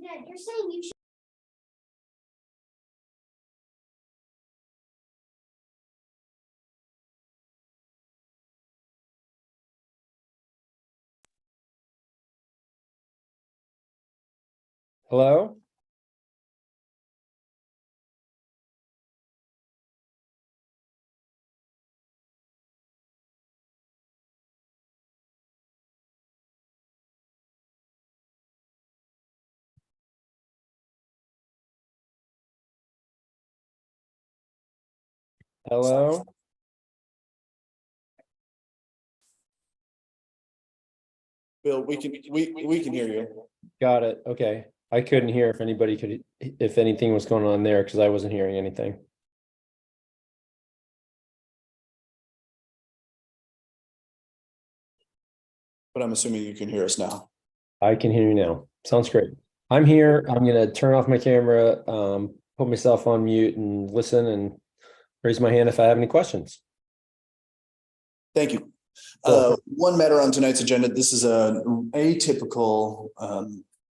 Dad, you're saying you should. Hello? Hello? Bill, we can hear you. Got it. Okay. I couldn't hear if anybody could, if anything was going on there because I wasn't hearing anything. But I'm assuming you can hear us now. I can hear you now. Sounds great. I'm here. I'm gonna turn off my camera, put myself on mute and listen and raise my hand if I have any questions. Thank you. Cool. One matter on tonight's agenda. This is an atypical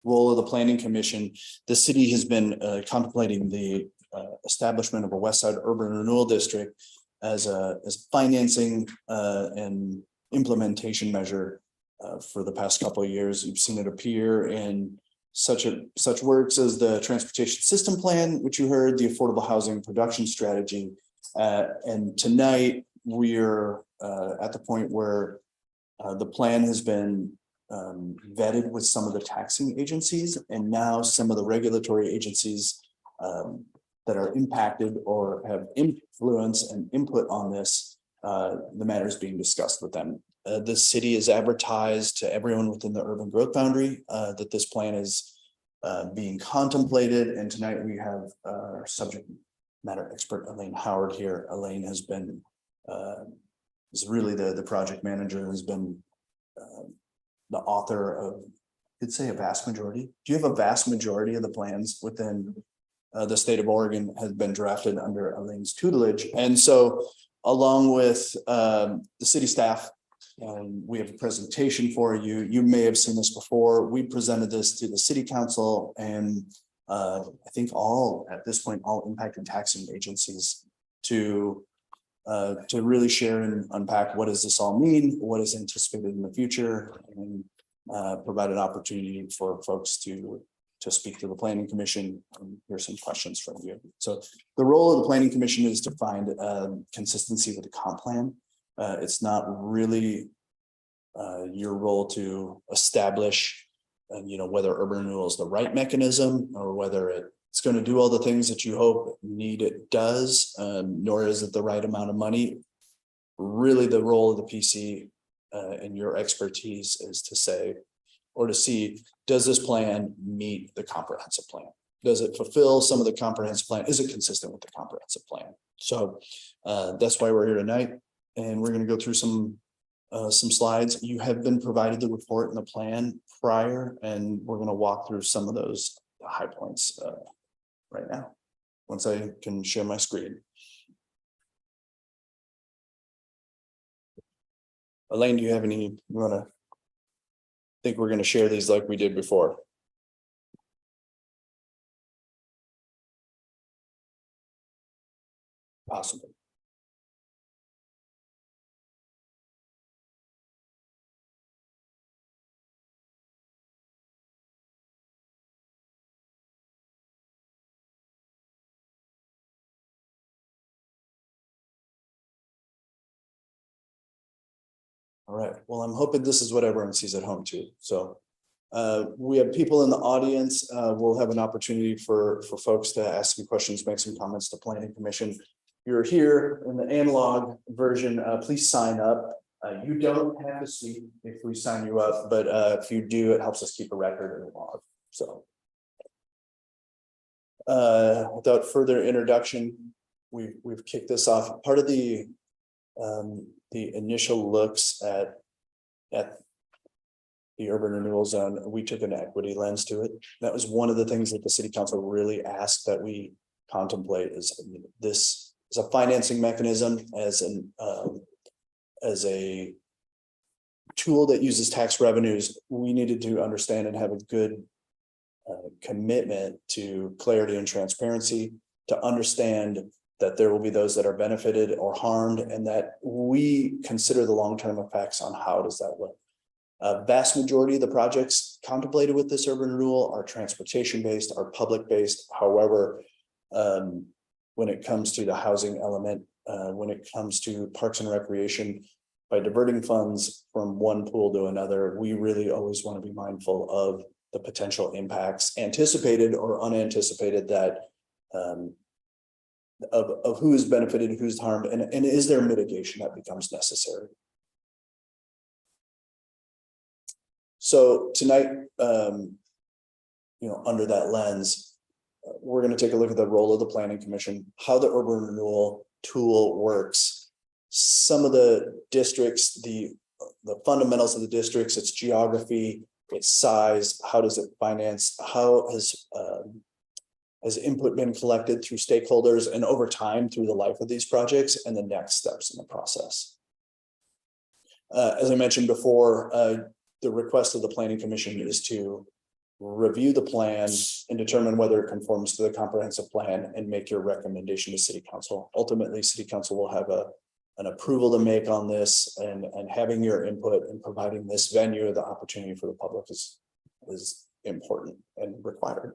role of the Planning Commission. The city has been contemplating the establishment of a West Side Urban Renewal District as financing and implementation measure for the past couple of years. You've seen it appear in such works as the Transportation System Plan, which you heard, the Affordable Housing Production Strategy, and tonight we're at the point where the plan has been vetted with some of the taxing agencies, and now some of the regulatory agencies that are impacted or have influence and input on this. The matter is being discussed with them. The city is advertised to everyone within the urban growth boundary that this plan is being contemplated, and tonight we have our subject matter expert Elaine Howard here. Elaine has been is really the project manager, has been the author of, I'd say, a vast majority. Do you have a vast majority of the plans within the state of Oregon has been drafted under Elaine's tutelage? And so along with the city staff, we have a presentation for you. You may have seen this before. We presented this to the city council, and I think at this point, all impacted taxing agencies to really share and unpack what does this all mean, what is anticipated in the future, and provide an opportunity for folks to speak to the Planning Commission and hear some questions from you. So the role of the Planning Commission is to find consistency with the comp plan. It's not really your role to establish, whether urban renewal is the right mechanism or whether it's going to do all the things that you hope it does, nor is it the right amount of money. Really, the role of the PC and your expertise is to say, or to see, does this plan meet the comprehensive plan? Does it fulfill some of the comprehensive plan? Is it consistent with the comprehensive plan? So that's why we're here tonight. And we're going to go through some slides. You have been provided the report and the plan prior, and we're going to walk through some of those high points right now, once I can share my screen. Elaine, do you have any, think we're going to share these like we did before? Possible. All right, well, I'm hoping this is what everyone sees at home too. So we have people in the audience. We'll have an opportunity for folks to ask some questions, make some comments to Planning Commission. If you're here in the analog version, please sign up. You don't have to speak if we sign you up, but if you do, it helps us keep a record and a log. So without further introduction, we've kicked this off. Part of the initial looks at the urban renewal zone, we took an equity lens to it. That was one of the things that the city council really asked that we contemplate is this is a financing mechanism as a tool that uses tax revenues. We needed to understand and have a good commitment to clarity and transparency, to understand that there will be those that are benefited or harmed, and that we consider the long-term effects on how does that look. A vast majority of the projects contemplated with this urban renewal are transportation-based, are public-based. However, when it comes to the housing element, when it comes to parks and recreation, by diverting funds from one pool to another, we really always want to be mindful of the potential impacts, anticipated or unanticipated, that of who is benefited, who's harmed, and is there mitigation that becomes necessary. So tonight, under that lens, we're going to take a look at the role of the Planning Commission, how the urban renewal tool works, some of the districts, the fundamentals of the districts, its geography, its size, how does it finance, how has input been collected through stakeholders and over time through the life of these projects, and the next steps in the process. As I mentioned before, the request of the Planning Commission is to review the plan and determine whether it conforms to the comprehensive plan and make your recommendation to City Council. Ultimately, City Council will have an approval to make on this, and having your input and providing this venue, the opportunity for the public is important and required.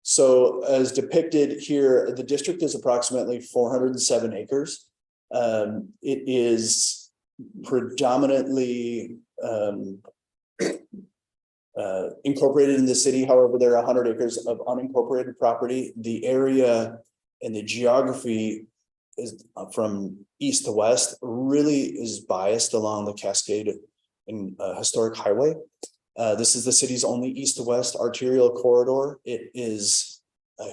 So as depicted here, the district is approximately 407 acres. It is predominantly incorporated in the city. However, there are 100 acres of unincorporated property. The area and the geography is from east to west, really is biased along the Cascade and Historic Highway. This is the city's only east to west arterial corridor. It is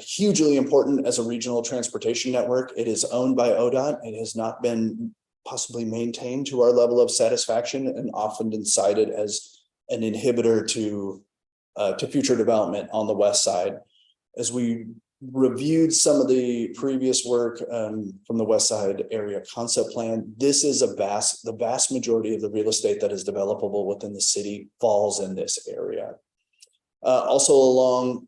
hugely important as a regional transportation network. It is owned by ODOT. It has not been possibly maintained to our level of satisfaction, and often been cited as an inhibitor to future development on the west side. As we reviewed some of the previous work from the west side area concept plan, this is the vast majority of the real estate that is developable within the city falls in this area. Also along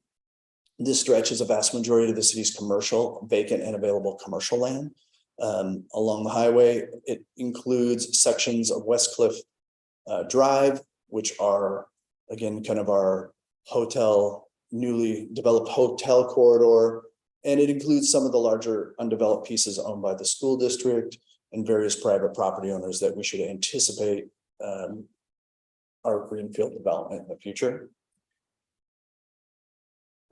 this stretch is a vast majority of the city's commercial, vacant and available commercial land. Along the highway, it includes sections of Westcliff Drive, which are, again, kind of our newly developed hotel corridor. And it includes some of the larger undeveloped pieces owned by the school district and various private property owners that we should anticipate our greenfield development in the future.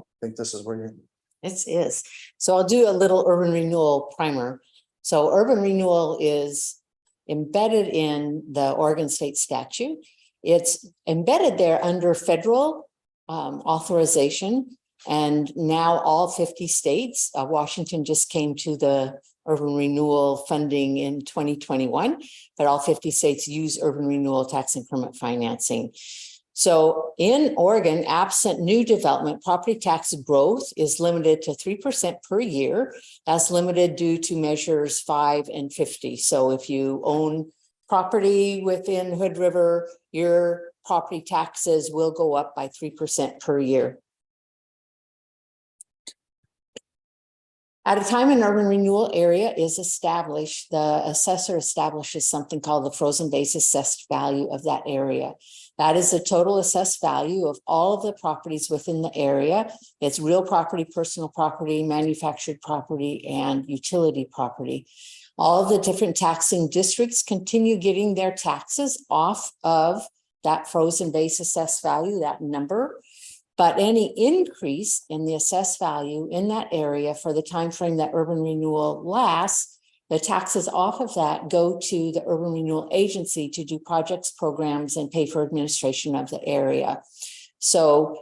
I think this is where you're. It is. So I'll do a little urban renewal primer. So urban renewal is embedded in the Oregon State statute. It's embedded there under federal authorization, and now all 50 states. Washington just came to the urban renewal funding in 2021, but all 50 states use urban renewal tax increment financing. So in Oregon, absent new development, property tax growth is limited to 3% per year. That's limited due to measures 5 and 50. So if you own property within Hood River, your property taxes will go up by 3% per year. At a time an urban renewal area is established, the assessor establishes something called the frozen base assessed value of that area. That is the total assessed value of all of the properties within the area. It's real property, personal property, manufactured property, and utility property. All of the different taxing districts continue getting their taxes off of that frozen base assessed value, that number. But any increase in the assessed value in that area for the time frame that urban renewal lasts, the taxes off of that go to the urban renewal agency to do projects, programs, and pay for administration of the area. So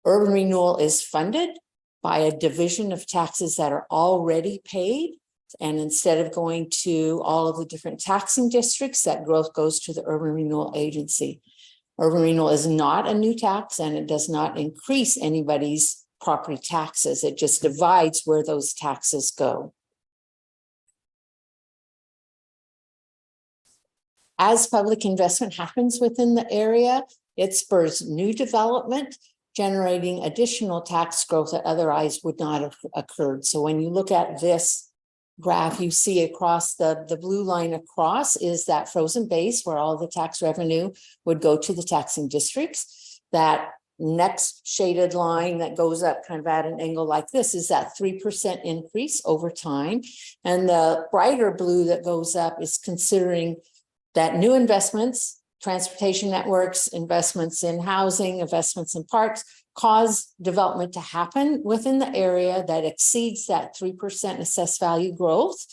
urban renewal is funded by a division of taxes that are already paid. And instead of going to all of the different taxing districts, that growth goes to the urban renewal agency. Urban renewal is not a new tax, and it does not increase anybody's property taxes. It just divides where those taxes go. As public investment happens within the area, it spurs new development, generating additional tax growth that otherwise would not have occurred. So when you look at this graph, you see across the blue line across is that frozen base where all the tax revenue would go to the taxing districts. That next shaded line that goes up kind of at an angle like this is that 3% increase over time. And the brighter blue that goes up is considering that new investments, transportation networks, investments in housing, investments in parks, cause development to happen within the area that exceeds that 3% assessed value growth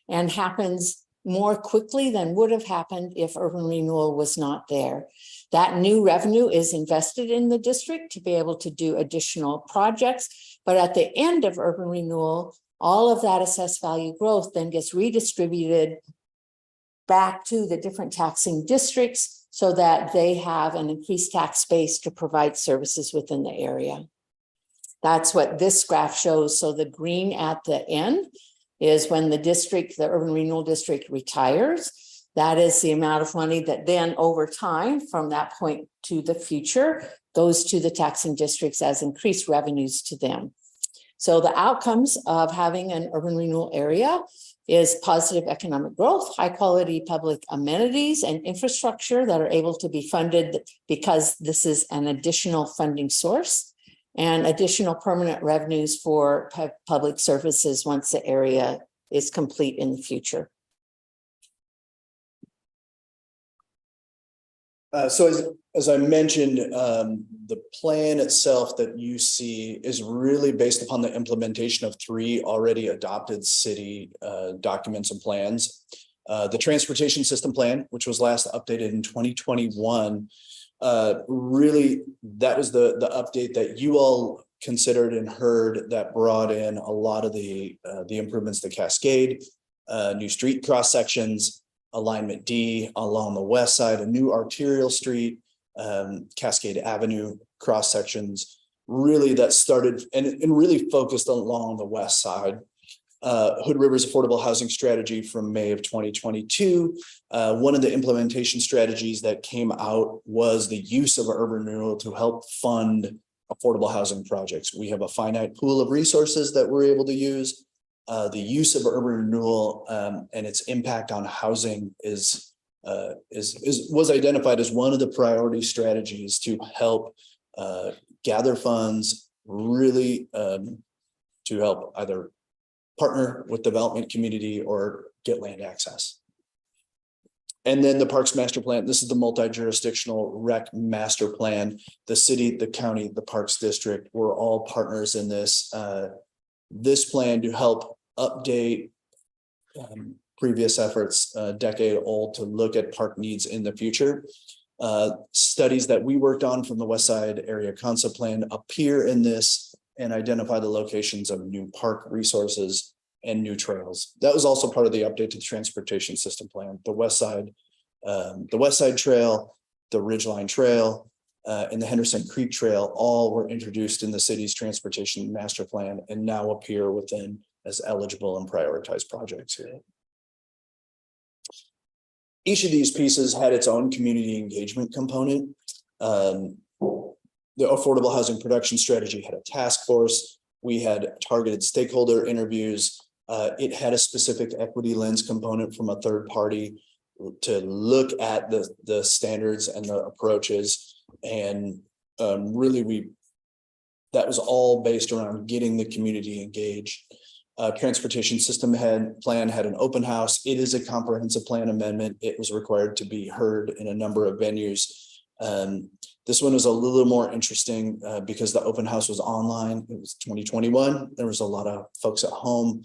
and happens more quickly than would have happened if urban renewal was not there. That new revenue is invested in the district to be able to do additional projects. But at the end of urban renewal, all of that assessed value growth then gets redistributed back to the different taxing districts so that they have an increased tax base to provide services within the area. That's what this graph shows. So the green at the end is when the district, the urban renewal district retires. That is the amount of money that then over time from that point to the future goes to the taxing districts as increased revenues to them. So the outcomes of having an urban renewal area is positive economic growth, high quality public amenities and infrastructure that are able to be funded because this is an additional funding source, and additional permanent revenues for public services once the area is complete in the future. So as I mentioned, the plan itself that you see is really based upon the implementation of 3 already adopted city documents and plans. The transportation system plan, which was last updated in 2021, really that was the update that you all considered and heard that brought in a lot of the improvements to Cascade, new street cross sections, alignment D along the west side, a new arterial street, Cascade Avenue cross sections, really that started and really focused along the west side. Hood River's affordable housing strategy from May of 2022. One of the implementation strategies that came out was the use of urban renewal to help fund affordable housing projects. We have a finite pool of resources that we're able to use. The use of urban renewal and its impact on housing was identified as one of the priority strategies to help gather funds, really to help either partner with development community or get land access. And then the Parks Master Plan, this is the multi-jurisdictional rec master plan. The city, the county, the Parks District, we're all partners in this. This plan to help update previous efforts, decade old, to look at park needs in the future. Studies that we worked on from the West Side Area Concept Plan appear in this and identify the locations of new park resources and new trails. That was also part of the update to the transportation system plan. The West Side Trail, the Ridgeline Trail, and the Henderson Creek Trail all were introduced in the city's transportation master plan and now appear within as eligible and prioritized projects here. Each of these pieces had its own community engagement component. The affordable housing production strategy had a task force. We had targeted stakeholder interviews. It had a specific equity lens component from a third party to look at the standards and the approaches. And really, that was all based around getting the community engaged. Transportation system plan had an open house. It is a comprehensive plan amendment. It was required to be heard in a number of venues. This one was a little more interesting because the open house was online. It was 2021. There was a lot of folks at home.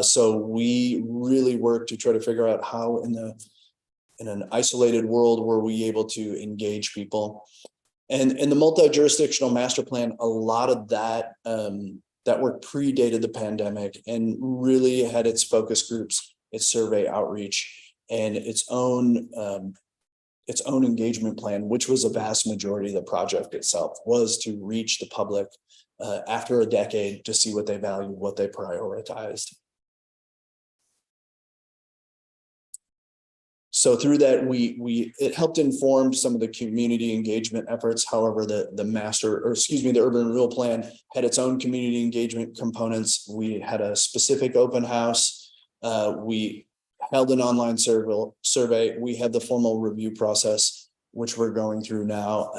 So we really worked to try to figure out how in an isolated world were we able to engage people. And in the multi-jurisdictional master plan, a lot of that that work predated the pandemic and really had its focus groups, its survey outreach, and its own engagement plan, which was a vast majority of the project itself, was to reach the public after a decade to see what they valued, what they prioritized. So through that, it helped inform some of the community engagement efforts. However, the urban renewal plan had its own community engagement components. We had a specific open house. We held an online survey. We had the formal review process, which we're going through now.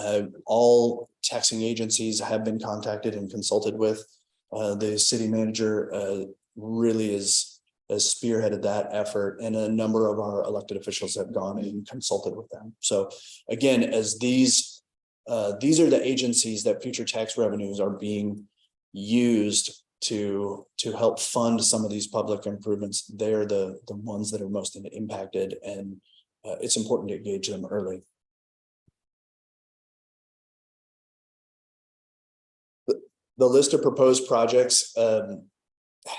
All taxing agencies have been contacted and consulted with. The city manager really has spearheaded that effort, and a number of our elected officials have gone and consulted with them. So again, as these are the agencies that future tax revenues are being used to help fund some of these public improvements. They're the ones that are most impacted, and it's important to engage them early. The list of proposed projects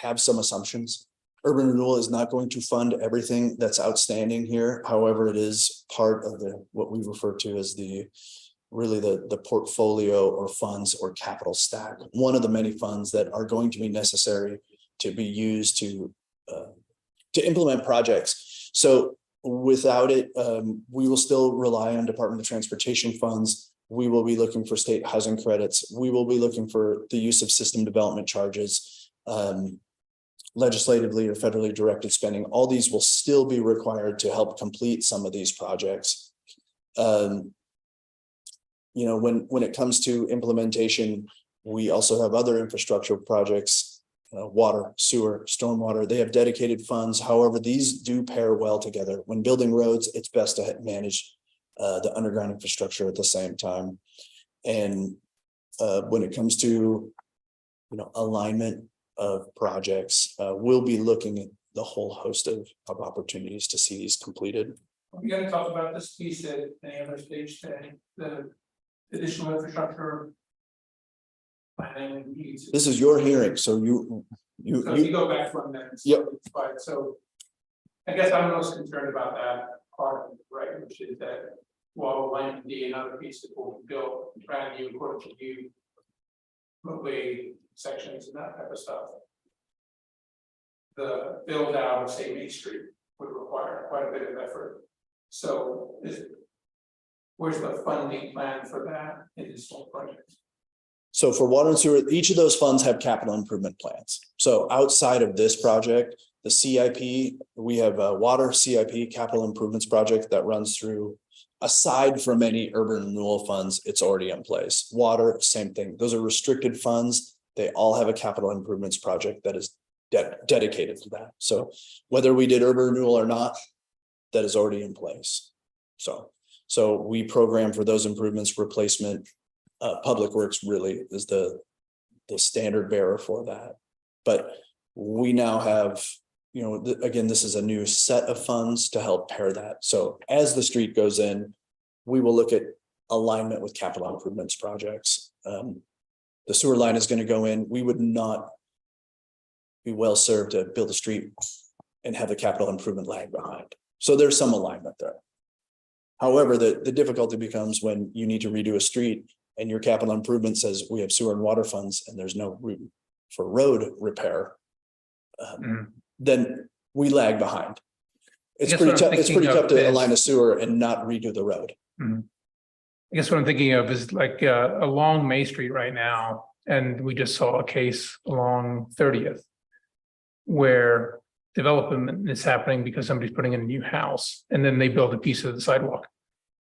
have some assumptions. Urban renewal is not going to fund everything that's outstanding here. However, it is part of what we refer to as the portfolio or funds or capital stack. One of the many funds that are going to be necessary to be used to implement projects. So without it, we will still rely on Department of Transportation funds. We will be looking for state housing credits. We will be looking for the use of system development charges. Legislatively or federally directed spending, all these will still be required to help complete some of these projects. When it comes to implementation, we also have other infrastructure projects, water, sewer, stormwater. They have dedicated funds. However, these do pair well together. When building roads, it's best to manage the underground infrastructure at the same time. And when it comes to alignment of projects, we'll be looking at the whole host of opportunities to see these completed. We got to talk about this piece at any other stage today, the additional infrastructure planning needs. This is your hearing, so you go back 1 minute. Yep. But so I guess I'm most concerned about that part of it, right, which is that while Land D and other pieces will be built, brand new according to you, roadway sections and that type of stuff. The build out of say Main Street would require quite a bit of effort. So where's the funding plan for that in this whole project? So for water and sewer, each of those funds have capital improvement plans. So outside of this project, the CIP, we have a water CIP capital improvements project that runs through. Aside from any urban renewal funds, it's already in place. Water, same thing. Those are restricted funds. They all have a capital improvements project that is dedicated to that. So whether we did urban renewal or not, that is already in place. So we program for those improvements, replacement. Public Works really is the standard bearer for that. But we now have, again, this is a new set of funds to help pair that. So as the street goes in, we will look at alignment with capital improvements projects. The sewer line is going to go in. We would not be well served to build a street and have the capital improvement lag behind. So there's some alignment there. However, the difficulty becomes when you need to redo a street and your capital improvement says we have sewer and water funds and there's no room for road repair. Then we lag behind. It's pretty tough to align a sewer and not redo the road. I guess what I'm thinking of is like along May Street right now, and we just saw a case along 30th where development is happening because somebody's putting in a new house and then they build a piece of the sidewalk.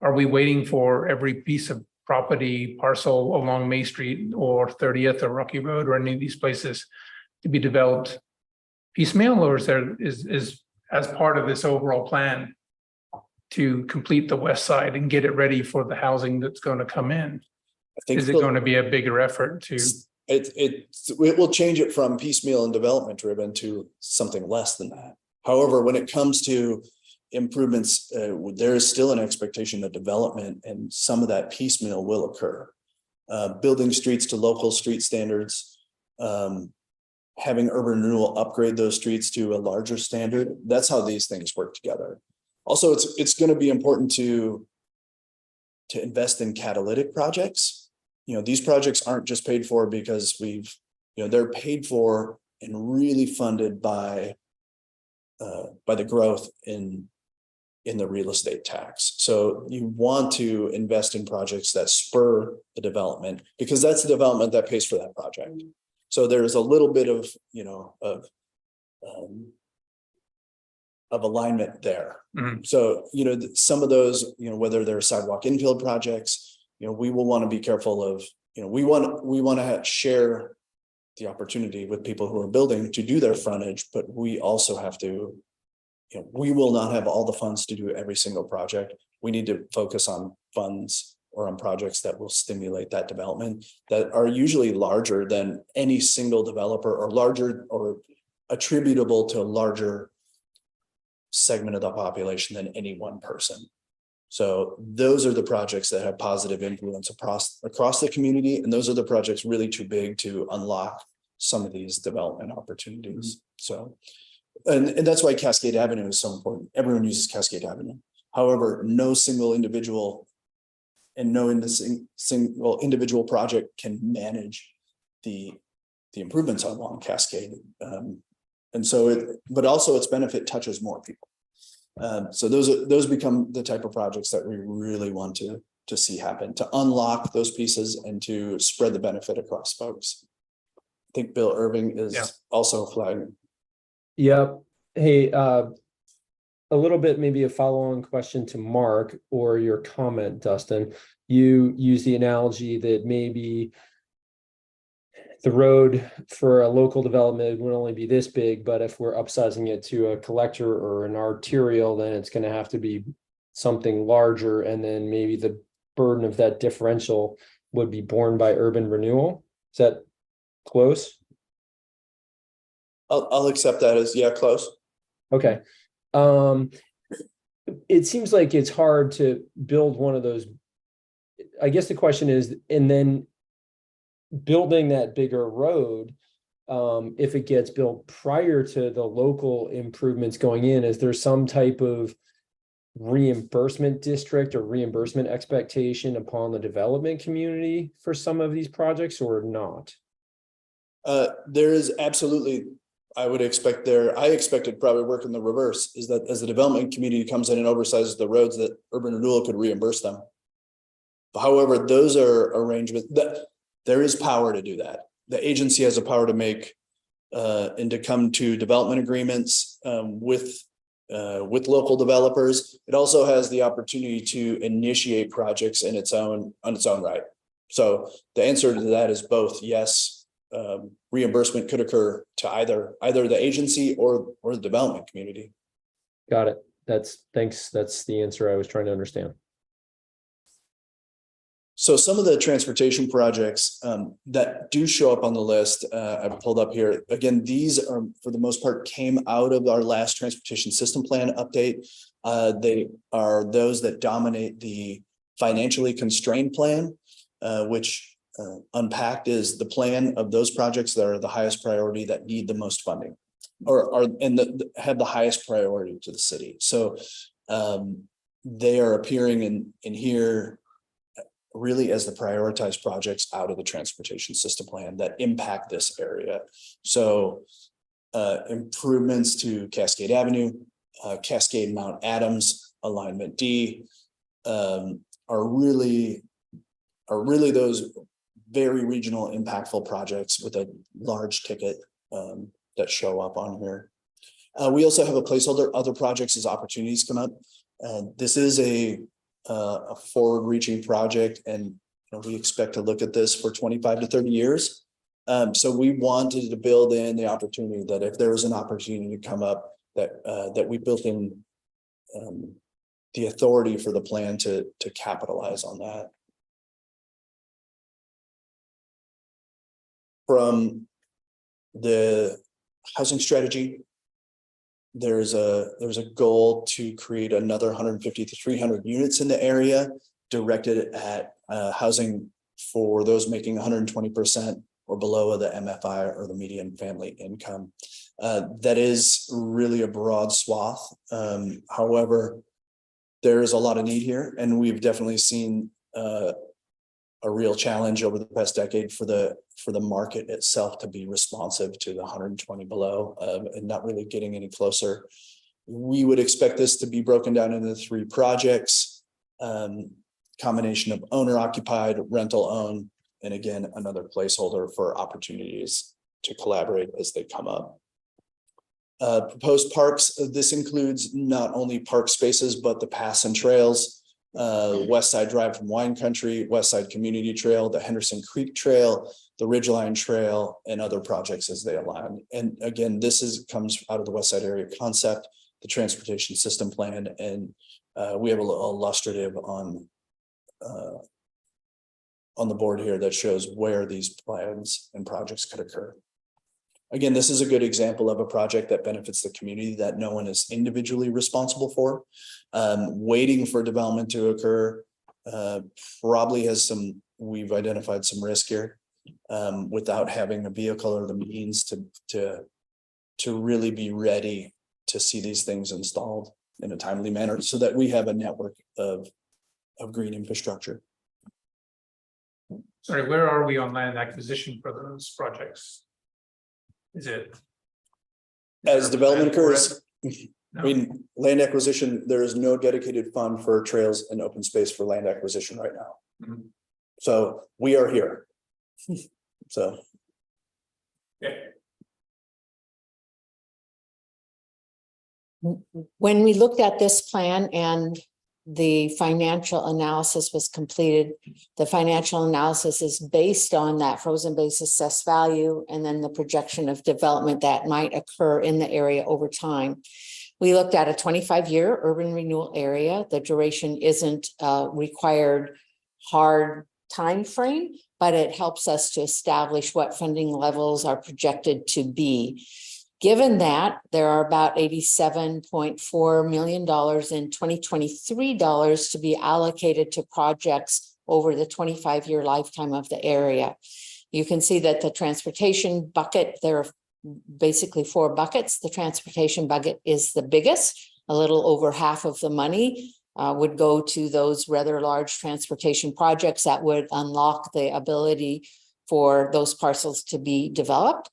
Are we waiting for every piece of property parcel along May Street or 30th or Rocky Road or any of these places to be developed piecemeal, or is as part of this overall plan to complete the west side and get it ready for the housing that's going to come in? Is it going to be a bigger effort to? It will change it from piecemeal and development driven to something less than that. However, when it comes to improvements, there is still an expectation that development and some of that piecemeal will occur. Building streets to local street standards, having urban renewal upgrade those streets to a larger standard. That's how these things work together. Also, it's going to be important to invest in catalytic projects. These projects aren't just paid for because they're paid for and really funded by the growth in in the real estate tax. So you want to invest in projects that spur the development, because that's the development that pays for that project. So there's a little bit of, of alignment there. Mhm. So, some of those, whether they're sidewalk infield projects, we will want to be careful of, we want to share the opportunity with people who are building to do their frontage, but we also have to, we will not have all the funds to do every single project. We need to focus on funds or on projects that will stimulate that development, that are usually larger than any single developer, or larger or attributable to a larger segment of the population than any one person. So those are the projects that have positive influence across the community. And those are the projects really too big to unlock some of these development opportunities. So, and that's why Cascade Avenue is so important. Everyone uses Cascade Avenue. However, no single individual and no single individual project can manage the improvements along Cascade. And so but also its benefit touches more people. So those become the type of projects that we really want to see happen, to unlock those pieces and to spread the benefit across folks. I think Bill Irving is also flagging. Yep. Hey, a little bit, maybe a follow-on question to Mark or your comment, Dustin. You use the analogy that maybe the road for a local development would only be this big, but if we're upsizing it to a collector or an arterial, then it's going to have to be something larger. And then maybe the burden of that differential would be borne by urban renewal. Is that close? I'll accept that as, close. Okay. It seems like it's hard to build one of those. I guess the question is, and then building that bigger road, if it gets built prior to the local improvements going in, is there some type of reimbursement district or reimbursement expectation upon the development community for some of these projects, or not? There is absolutely, I would expect I expected probably work in the reverse, is that as the development community comes in and oversizes the roads, that urban renewal could reimburse them. However, those are arrangements that there is power to do that. The agency has a power to make and to come to development agreements with local developers. It also has the opportunity to initiate projects on its own right. So the answer to that is both yes. Reimbursement could occur to either the agency or the development community. Got it. Thanks. That's the answer I was trying to understand. So some of the transportation projects that do show up on the list, I've pulled up here. Again, these are, for the most part, came out of our last transportation system plan update. They are those that dominate the financially constrained plan, which unpacked is the plan of those projects that are the highest priority, that need the most funding, or have the highest priority to the city. So they are appearing in here really as the prioritized projects out of the transportation system plan that impact this area. So improvements to Cascade Avenue, Cascade Mount Adams, Alignment D are really those very regional impactful projects with a large ticket that show up on here. We also have a placeholder, other projects as opportunities come up. This is a forward-reaching project, and we expect to look at this for 25 to 30 years. So we wanted to build in the opportunity that if there was an opportunity to come up, that we built in the authority for the plan to capitalize on that. From the housing strategy, there's a goal to create another 150 to 300 units in the area directed at housing for those making 120% or below of the MFI or the median family income. That is really a broad swath. However, there is a lot of need here, and we've definitely seen a real challenge over the past decade for the market itself to be responsive to the 120 below and not really getting any closer. We would expect this to be broken down into 3 projects. Combination of owner occupied, rental owned, and again, another placeholder for opportunities to collaborate as they come up. Proposed parks, this includes not only park spaces, but the paths and trails. West Side Drive from Wine Country, West Side Community Trail, the Henderson Creek Trail, the Ridgeline Trail, and other projects as they align. And again, comes out of the West Side Area Concept, the Transportation System Plan, and we have a illustrative on the board here that shows where these plans and projects could occur. Again, this is a good example of a project that benefits the community that no one is individually responsible for. Waiting for development to occur probably has we've identified some risk here without having a vehicle or the means to really be ready to see these things installed in a timely manner so that we have a network of green infrastructure. Sorry, where are we on land acquisition for those projects? Is it? As development occurs, No. I mean, land acquisition, there is no dedicated fund for trails and open space for land acquisition right now. Mhm. So we are here. So. Yeah. When we looked at this plan and the financial analysis was completed, the financial analysis is based on that frozen base assessed value and then the projection of development that might occur in the area over time. We looked at a 25-year urban renewal area. The duration isn't required hard time frame, but it helps us to establish what funding levels are projected to be. Given that there are about $87.4 million in 2023 dollars to be allocated to projects over the 25-year lifetime of the area. You can see that the transportation bucket, there are basically 4 buckets. The transportation bucket is the biggest. A little over half of the money would go to those rather large transportation projects that would unlock the ability for those parcels to be developed.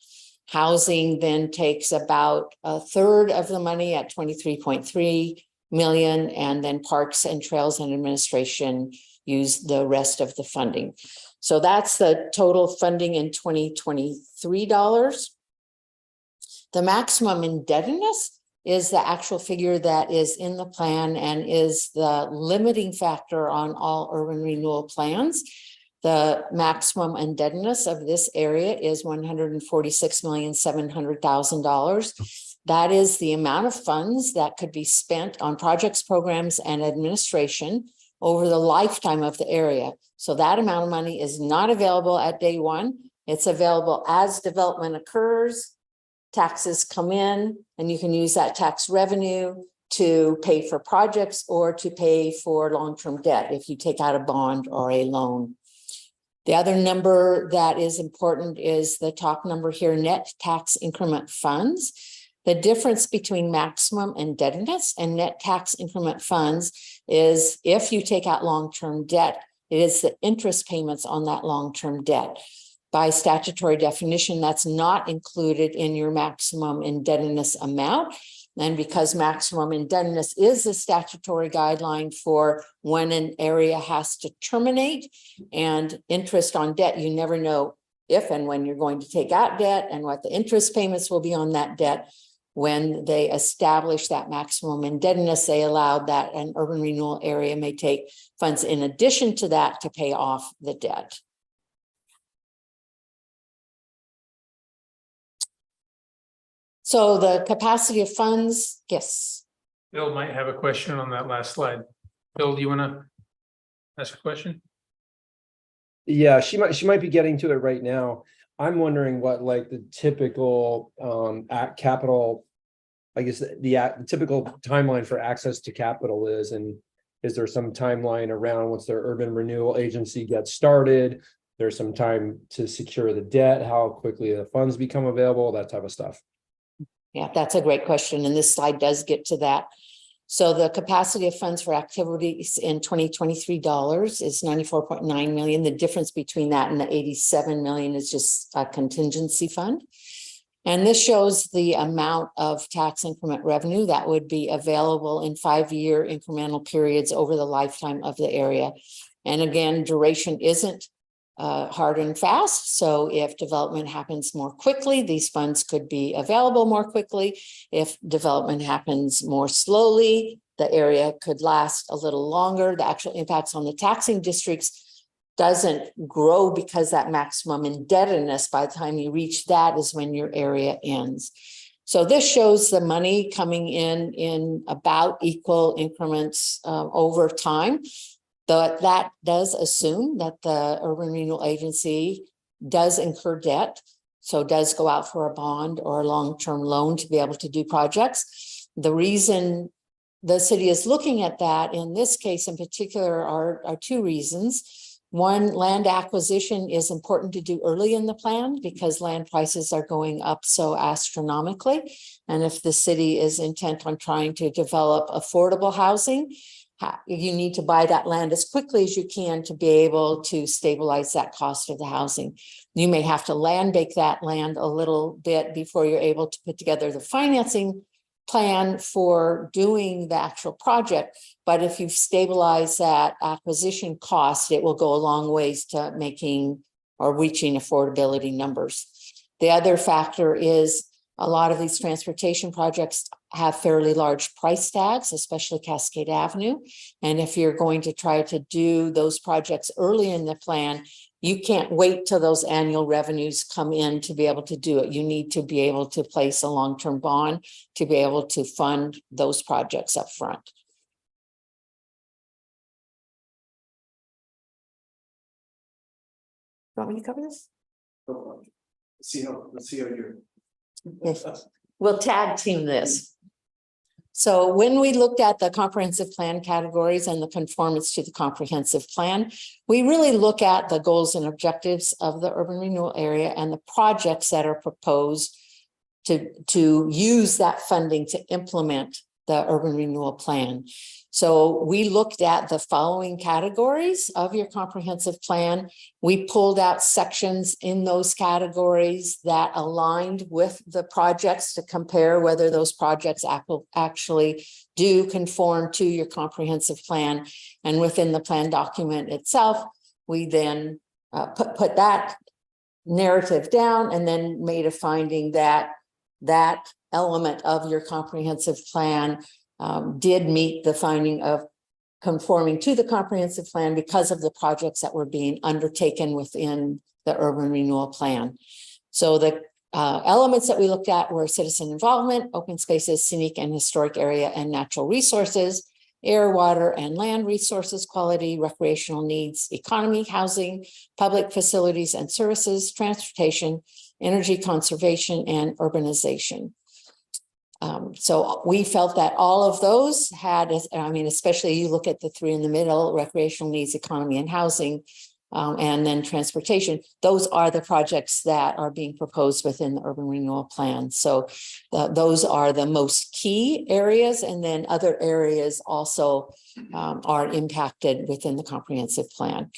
Housing then takes about 1/3 of the money at 23.3 million, and then parks and trails and administration use the rest of the funding. So that's the total funding in 2023 dollars. The maximum indebtedness is the actual figure that is in the plan and is the limiting factor on all urban renewal plans. The maximum indebtedness of this area is $146,700,000. That is the amount of funds that could be spent on projects, programs, and administration over the lifetime of the area. So that amount of money is not available at day one. It's available as development occurs, taxes come in, and you can use that tax revenue to pay for projects or to pay for long-term debt if you take out a bond or a loan. The other number that is important is the top number here, net tax increment funds. The difference between maximum indebtedness and net tax increment funds is if you take out long-term debt, it is the interest payments on that long-term debt. By statutory definition, that's not included in your maximum indebtedness amount. And because maximum indebtedness is a statutory guideline for when an area has to terminate, and interest on debt, you never know if and when you're going to take out debt and what the interest payments will be on that debt. When they establish that maximum indebtedness, they allowed that an urban renewal area may take funds in addition to that to pay off the debt. So the capacity of funds, yes. Bill might have a question on that last slide. Bill, do you want to ask a question? Yeah, she might be getting to it right now. I'm wondering what like the typical capital, I guess the typical timeline for access to capital is, and is there some timeline around once their urban renewal agency gets started? There's some time to secure the debt, how quickly the funds become available, that type of stuff. Yeah, that's a great question. And this slide does get to that. So the capacity of funds for activities in 2023 dollars is 94.9 million. The difference between that and the 87 million is just a contingency fund. And this shows the amount of tax increment revenue that would be available in 5-year incremental periods over the lifetime of the area. And again, duration isn't hard and fast. So if development happens more quickly, these funds could be available more quickly. If development happens more slowly, the area could last a little longer. The actual impacts on the taxing districts doesn't grow because that maximum indebtedness, by the time you reach that, is when your area ends. So this shows the money coming in about equal increments over time. But that does assume that the Urban Renewal Agency does incur debt, so does go out for a bond or a long-term loan to be able to do projects. The reason the city is looking at that in this case in particular are two reasons. One, land acquisition is important to do early in the plan because land prices are going up so astronomically. And if the city is intent on trying to develop affordable housing, you need to buy that land as quickly as you can to be able to stabilize that cost of the housing. You may have to land bank that land a little bit before you're able to put together the financing plan for doing the actual project. But if you've stabilized that acquisition cost, it will go a long ways to making or reaching affordability numbers. The other factor is a lot of these transportation projects have fairly large price tags, especially Cascade Avenue. And if you're going to try to do those projects early in the plan, you can't wait till those annual revenues come in to be able to do it. You need to be able to place a long-term bond to be able to fund those projects up front. Want me to cover this? Let's see how you're. Yes. We'll tag team this. So when we looked at the comprehensive plan categories and the conformance to the comprehensive plan, we really look at the goals and objectives of the urban renewal area and the projects that are proposed to use that funding to implement the urban renewal plan. So we looked at the following categories of your comprehensive plan. We pulled out sections in those categories that aligned with the projects to compare whether those projects actually do conform to your comprehensive plan. And within the plan document itself, we then put that narrative down and then made a finding that that element of your comprehensive plan did meet the finding of conforming to the comprehensive plan because of the projects that were being undertaken within the urban renewal plan. So the elements that we looked at were citizen involvement, open spaces, scenic and historic area and natural resources, air, water and land resources, quality, recreational needs, economy, housing, public facilities and services, transportation, energy conservation, and urbanization. So we felt that all of those had, I mean, especially you look at the three in the middle, recreational needs, economy and housing, and then transportation. Those are the projects that are being proposed within the urban renewal plan. So those are the most key areas, and then other areas also are impacted within the comprehensive plan.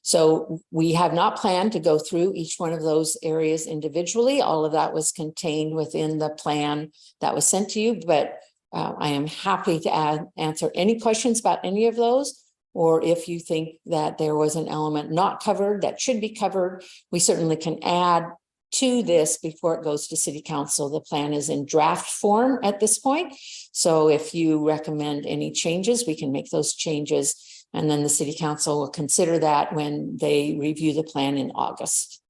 So we have not planned to go through each one of those areas individually. All of that was contained within the plan that was sent to you, but I am happy to answer any questions about any of those, or if you think that there was an element not covered that should be covered, we certainly can add to this before it goes to City Council. The plan is in draft form at this point. So if you recommend any changes, we can make those changes. And then the City Council will consider that when they review the plan in August.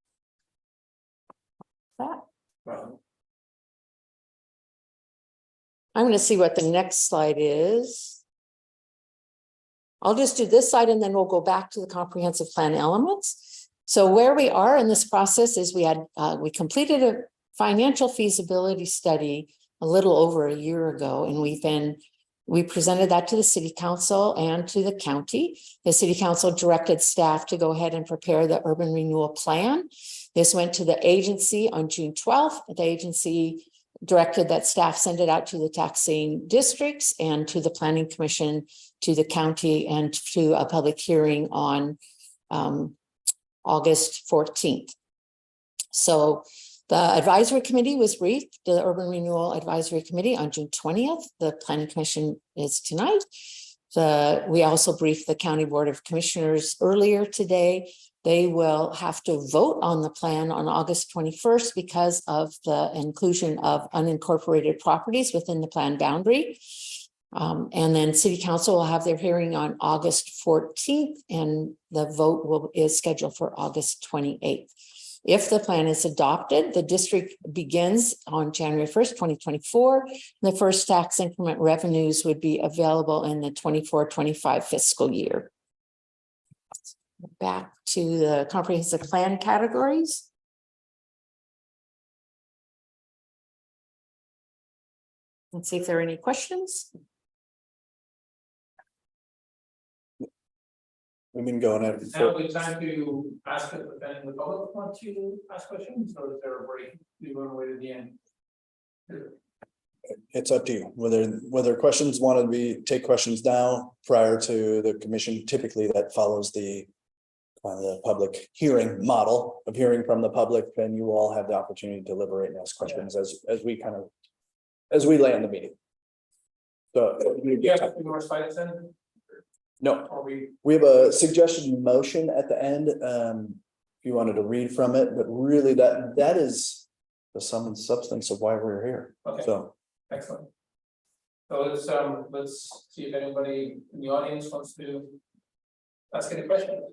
I'm going to see what the next slide is. I'll just do this slide and then we'll go back to the comprehensive plan elements. So where we are in this process is we completed a financial feasibility study a little over a year ago, and we presented that to the City Council and to the county. The City Council directed staff to go ahead and prepare the urban renewal plan. This went to the agency on June 12th. The agency directed that staff send it out to the taxing districts and to the planning commission, to the county, and to a public hearing on August 14th. So The advisory committee was briefed, the Urban Renewal Advisory Committee on June 20th. The Planning Commission is tonight. We also briefed the County Board of Commissioners earlier today. They will have to vote on the plan on August 21st because of the inclusion of unincorporated properties within the plan boundary. And then City Council will have their hearing on August 14th, and the vote is scheduled for August 28th. If the plan is adopted, the district begins on January 1st, 2024. The first tax increment revenues would be available in the 24-25 fiscal year. Back to the comprehensive plan categories. Let's see if there are any questions. We've been going at it Now before. the time to ask it, but then the public want to ask questions, or is there a break? Do you want to wait at the end? It's up to you, whether questions want to take questions now prior to the commission. Typically that follows the public hearing model of hearing from the public, then you all have the opportunity to deliberate and ask questions as we land the meeting. So You have a few more slides then? no, Or we have a suggested motion at the end. If you wanted to read from it, but really that is the sum and substance of why we're here. Okay. So Excellent. So let's see if anybody in the audience wants to ask any questions.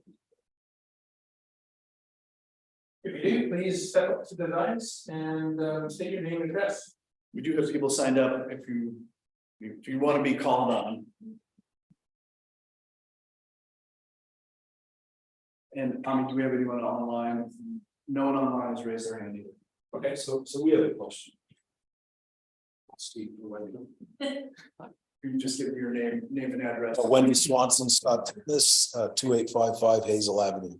If you do, please step up to the dais and state your name and address. we do have people signed up if you want to be called on. And do we have anyone online? No one online has raised their hand either. Okay, So we have a question. Steve, You can just give me your name and address. Wendy Swanson, Scott, this 2855 Hazel Avenue.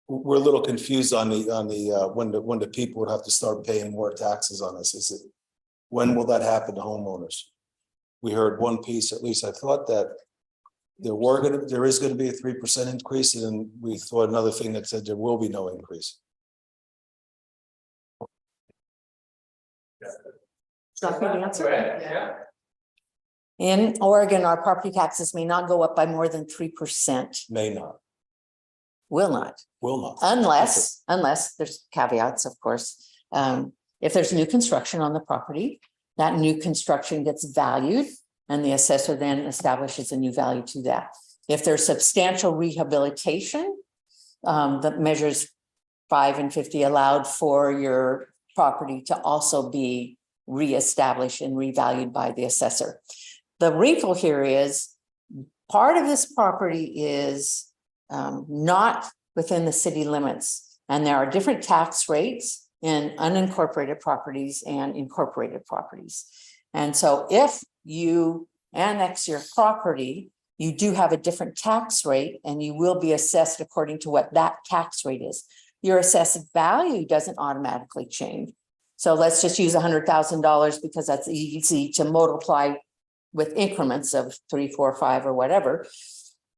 We're a little confused on when the people would have to start paying more taxes on this. When will that happen to homeowners? We heard one piece, at least I thought that there is gonna be a 3% increase, and then we thought another thing that said there will be no increase. Shall I answer? Go ahead. Yeah. In Oregon, our property taxes may not go up by more than 3%. May not, Will not. will not. Unless there's caveats, of course. If there's new construction on the property, that new construction gets valued and the assessor then establishes a new value to that. If there's substantial rehabilitation, that measures 5 and 50 allowed for your property to also be reestablished and revalued by the assessor. The wrinkle here is part of this property is not within the city limits, and there are different tax rates in unincorporated properties and incorporated properties. And so if you annex your property, you do have a different tax rate and you will be assessed according to what that tax rate is. Your assessed value doesn't automatically change. So let's just use $100,000 because that's easy to multiply with increments of 3, 4, 5 or whatever.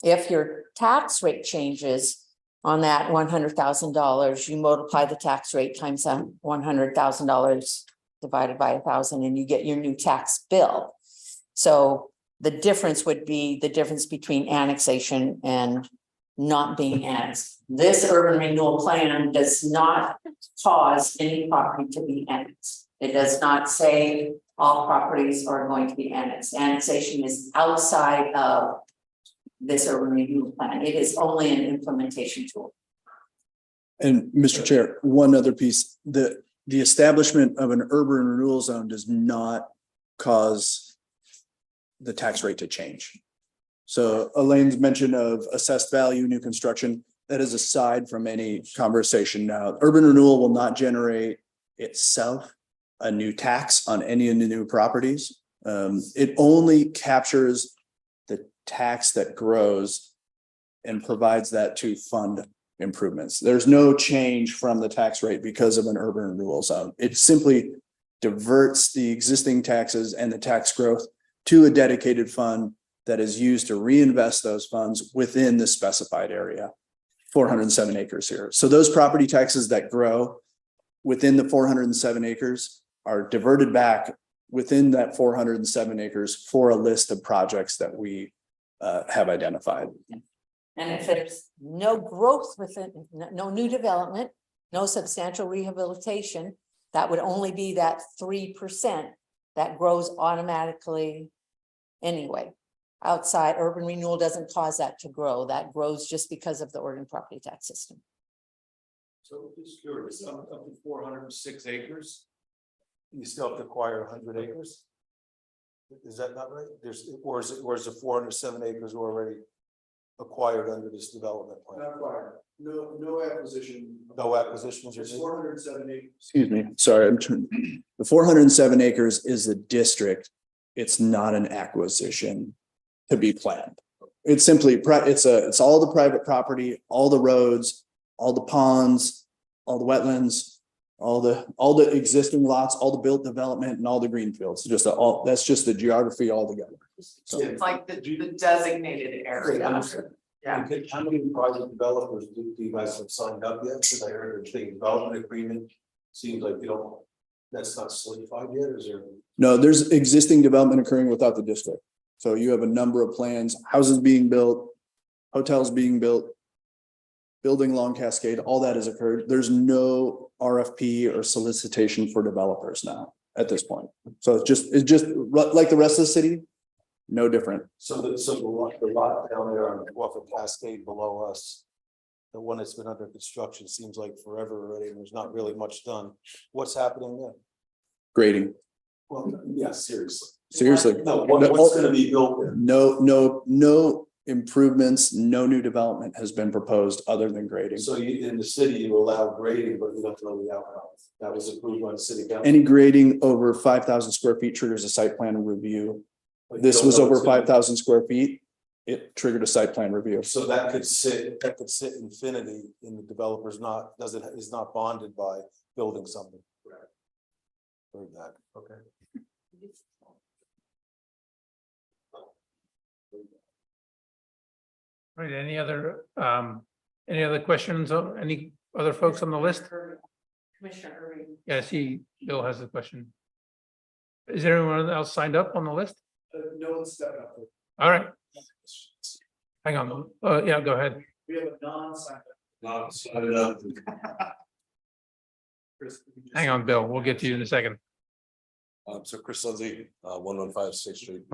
If your tax rate changes on that $100,000, you multiply the tax rate times $100,000 divided by 1,000 and you get your new tax bill. So the difference would be the difference between annexation and not being annexed. This urban renewal plan does not cause any property to be annexed. It does not say all properties are going to be annexed. Annexation is outside of this urban renewal plan. It is only an implementation tool. And Mr. Chair, one other piece, the establishment of an urban renewal zone does not cause the tax rate to change. So Elaine's mention of assessed value, new construction, that is aside from any conversation now. Urban renewal will not generate itself a new tax on any of the new properties. It only captures the tax that grows and provides that to fund improvements. There's no change from the tax rate because of an urban renewal zone. It simply diverts the existing taxes and the tax growth to a dedicated fund that is used to reinvest those funds within the specified area, 407 acres here. So those property taxes that grow within the 407 acres are diverted back within that 407 acres for a list of projects that we have identified. And if there's no growth within, no new development, no substantial rehabilitation, that would only be that 3% that grows automatically anyway. Outside, urban renewal doesn't cause that to grow. That grows just because of the Oregon property tax system. So just curious, up to 406 acres. You still have to acquire 100 acres? Is that not right? Or is the 407 acres already acquired under this development plan? Not acquired. No acquisition. No acquisitions are There's made? 407 acres. Excuse me, sorry, I'm turning. The 407 acres is the district. It's not an acquisition to be planned. It's simply, it's all the private property, all the roads, all the ponds, all the wetlands, all the existing lots, all the built development and all the greenfields. That's just the geography altogether. So It's like the designated area. Yeah. How many private developers do you guys have signed up yet? Because I heard the development agreement seems like that's not solidified yet, is there? no, there's existing development occurring without the district. So you have a number of plans, houses being built, hotels being built, building along Cascade, all that has occurred. There's no RFP or solicitation for developers now at this point. So it's just like the rest of the city, no different. So the lot down there on off of Cascade below us, the one that's been under construction seems like forever already, and there's not really much done. What's happening there? Grading, Well, yeah, seriously. seriously. No, what's gonna be built there? No improvements, no new development has been proposed other than grading. So in the city, you allow grading, but you don't know the outcome. That was approved by the city council. Any grading over 5,000 square feet triggers a site plan review. But you This don't was know over what's gonna- 5,000 square feet. It triggered a site plan review. So that could sit infinity in the developer's is not bonded by building something. Correct. Heard that, okay. Right, any other questions, or any other folks on the list? Commissioner Irving. Yeah, I see Bill has a question. Is there anyone else signed up on the list? No one's stepping up. All right. Hang on, yeah, go ahead. We have a non-signed. Hang on, Bill, we'll get to you in a second. So Chris Lindsay, 115 Sixth Street.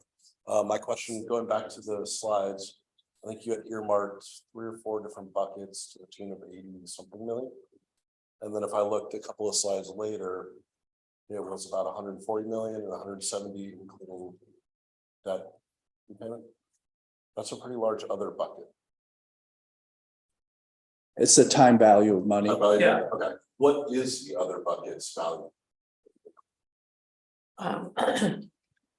My question, going back to the slides, I think you had earmarked 3 or 4 different buckets to the tune of 80 something million. And then if I looked a couple of slides later, it was about 140 million and 170, including debt repayment. That's a pretty large other bucket. It's the time value of money. Yeah. Okay, what is the other bucket's value?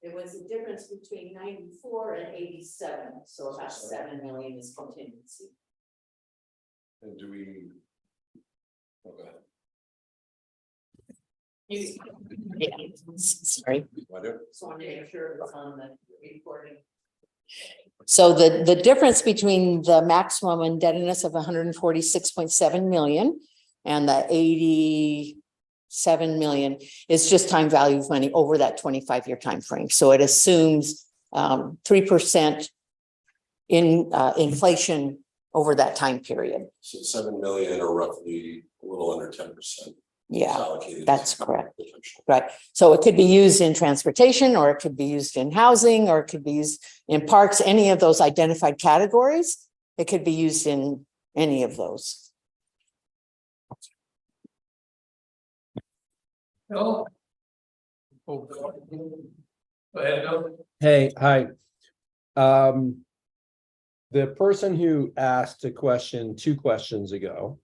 It was the difference between 94 and 87, so about 7 million is contingency. And do we? Okay, Yeah, sorry. I do. So I want to make sure it was on the recording. So the difference between the maximum indebtedness of 146.7 million and the 87 million is just time value of money over that 25-year time frame. So it assumes 3% in inflation over that time period. So 7 million or roughly a little under 10%. Yeah, Allocated. that's correct. Right. So it could be used in transportation, or it could be used in housing, or it could be used in parks, any of those identified categories. It could be used in any of those. Bill? Oh, go ahead, Bill. Hey, hi. The person who asked a question 2 questions ago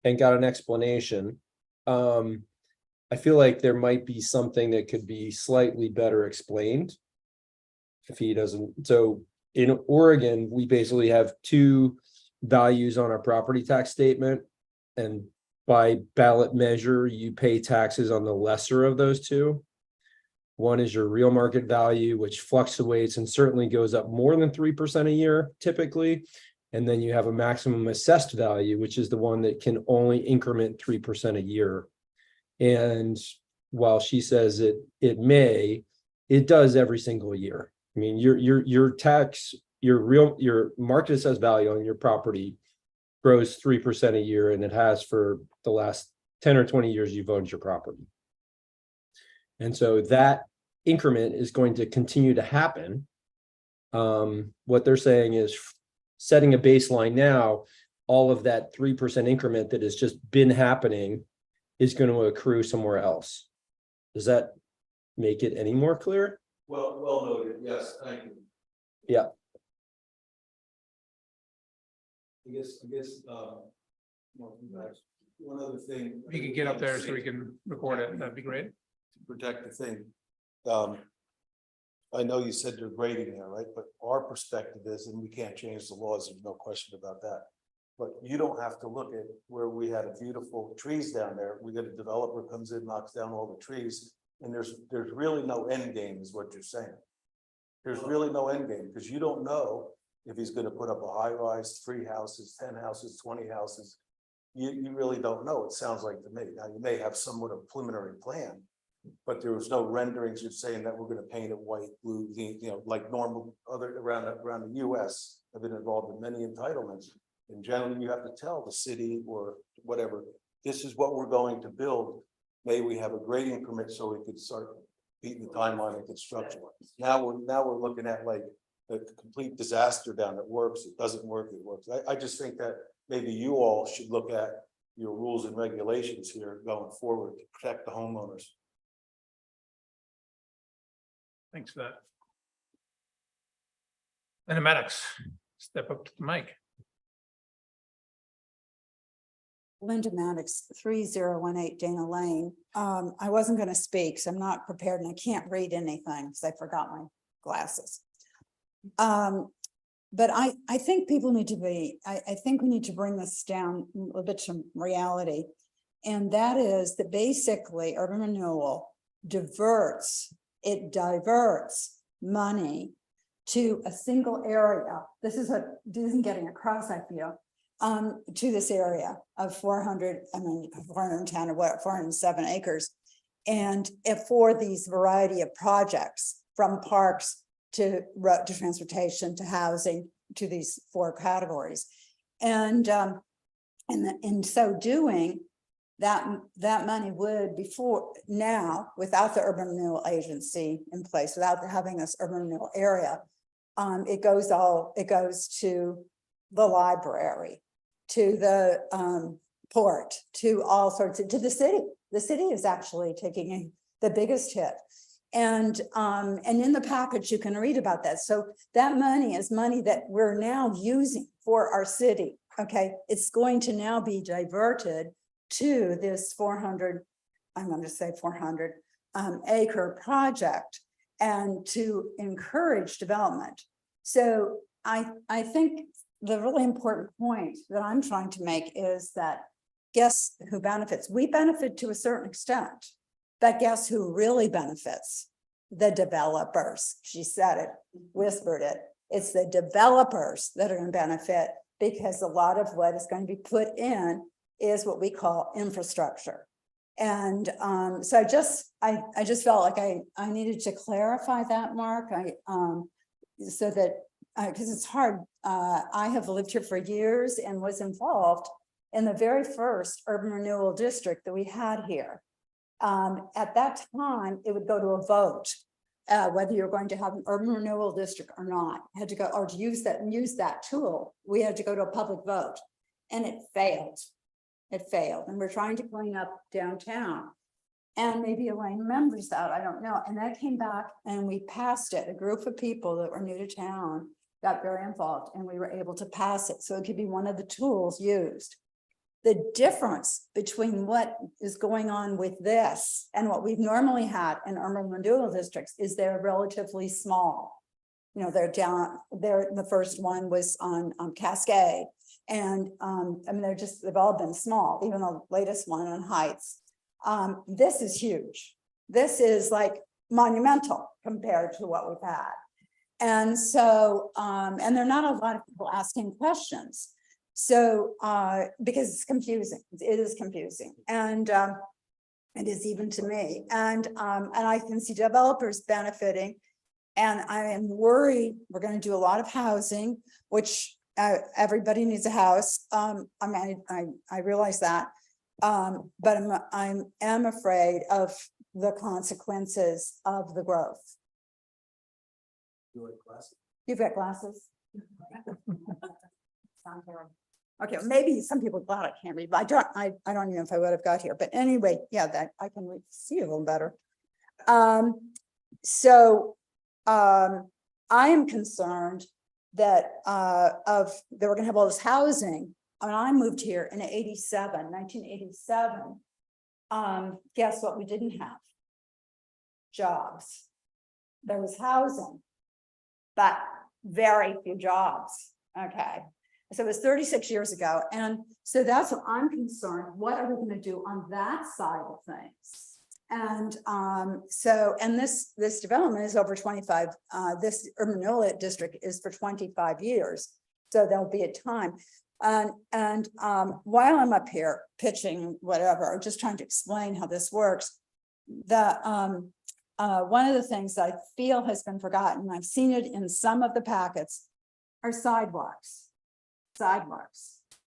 and got an explanation, I feel like there might be something that could be slightly better explained if he doesn't. So in Oregon, we basically have 2 values on our property tax statement, and by ballot measure, you pay taxes on the lesser of those 2. One is your real market value, which fluctuates and certainly goes up more than 3% a year typically. And then you have a maximum assessed value, which is the one that can only increment 3% a year And while she says it may, it does every single year. I mean, your tax, your market assessed value on your property grows 3% a year, and it has for the last 10 or 20 years you've owned your property. And so that increment is going to continue to happen. What they're saying is setting a baseline now, all of that 3% increment that has just been happening is going to accrue somewhere else. Does that make it any more clear? Well noted, yes, thank you. Yeah. I guess, one other thing. If you could get up there so we can record it, that'd be great. To protect the thing. I know you said you're grading there, right? But our perspective is, and we can't change the laws, there's no question about that. But you don't have to look at where we had a beautiful trees down there. We got a developer comes in, knocks down all the trees, and there's really no end game is what you're saying. There's really no end game, because you don't know if he's gonna put up a high rise, 3 houses, 10 houses, 20 houses. You really don't know, it sounds like to me. Now, you may have somewhat of a preliminary plan, but there was no renderings. You're saying that we're gonna paint it white, blue, like normal other around the US. I've been involved in many entitlements. And generally, you have to tell the city or whatever, this is what we're going to build. May we have a grading permit so we could start beating the timeline of construction. Now we're looking at like a complete disaster down that works, it doesn't work, it works. I just think that maybe you all should look at your rules and regulations here going forward to protect the homeowners. Thanks for that. Linda Maddox, step up to the mic. Linda Maddox, 3018 Dana Lane. I wasn't going to speak, so I'm not prepared and I can't read anything because I forgot my glasses. But I think people need to be, I think we need to bring this down a little bit to reality. And that is that basically urban renewal diverts money to a single area. This isn't getting across, I feel. To this area of 410 or what, 407 acres. And for these variety of projects, from parks to road to transportation to housing, to these 4 categories. And in so doing, that money would before now, without the urban renewal agency in place, without having this urban renewal area, it goes to the library, to the port, to all sorts of, to the city. The city is actually taking the biggest hit. And in the package, you can read about that. So that money is money that we're now using for our city. Okay, it's going to now be diverted to this 400, I'm going to say 400 acre project, and to encourage development. So I think the really important point that I'm trying to make is that guess who benefits? We benefit to a certain extent, but guess who really benefits? The developers. She said it, whispered it. It's the developers that are going to benefit, because a lot of what is going to be put in is what we call infrastructure. And so I just felt like I needed to clarify that, Mark. So that because it's hard. I have lived here for years and was involved in the very first urban renewal district that we had here. At that time, it would go to a vote, whether you're going to have an urban renewal district or not. Had to go, or to use that tool, we had to go to a public vote, and it failed. It failed, and we're trying to clean up downtown. And maybe Elaine remembers that, I don't know. And that came back and we passed it. A group of people that were new to town got very involved, and we were able to pass it. So it could be one of the tools used. The difference between what is going on with this and what we've normally had in urban renewal districts is they're relatively small. You know, they're down there. The first one was on Cascade. And I mean, they've all been small, even the latest one on Heights. This is huge. This is like monumental compared to what we've had. And so, and there are not a lot of people asking questions. So, because it's confusing, it is confusing. And It is even to me, and I can see developers benefiting. And I am worried, we're gonna do a lot of housing, which everybody needs a house. I mean, I realize that. But I'm afraid of the consequences of the growth. You've got glasses? Sound terrible. Okay, maybe some people glad I can't read, but I don't even know if I would have got here, but anyway, yeah, that I can see a little better. So I am concerned that they were gonna have all this housing. I mean, I moved here in 1987. Guess what we didn't have? Jobs. There was housing, but very few jobs. Okay. So it was 36 years ago. And so that's what I'm concerned. What are we going to do on that side of things? And this development is over 25, this urban renewal district is for 25 years. So there'll be a time. And while I'm up here pitching whatever, just trying to explain how this works, one of the things I feel has been forgotten, I've seen it in some of the packets, are sidewalks. Sidewalks.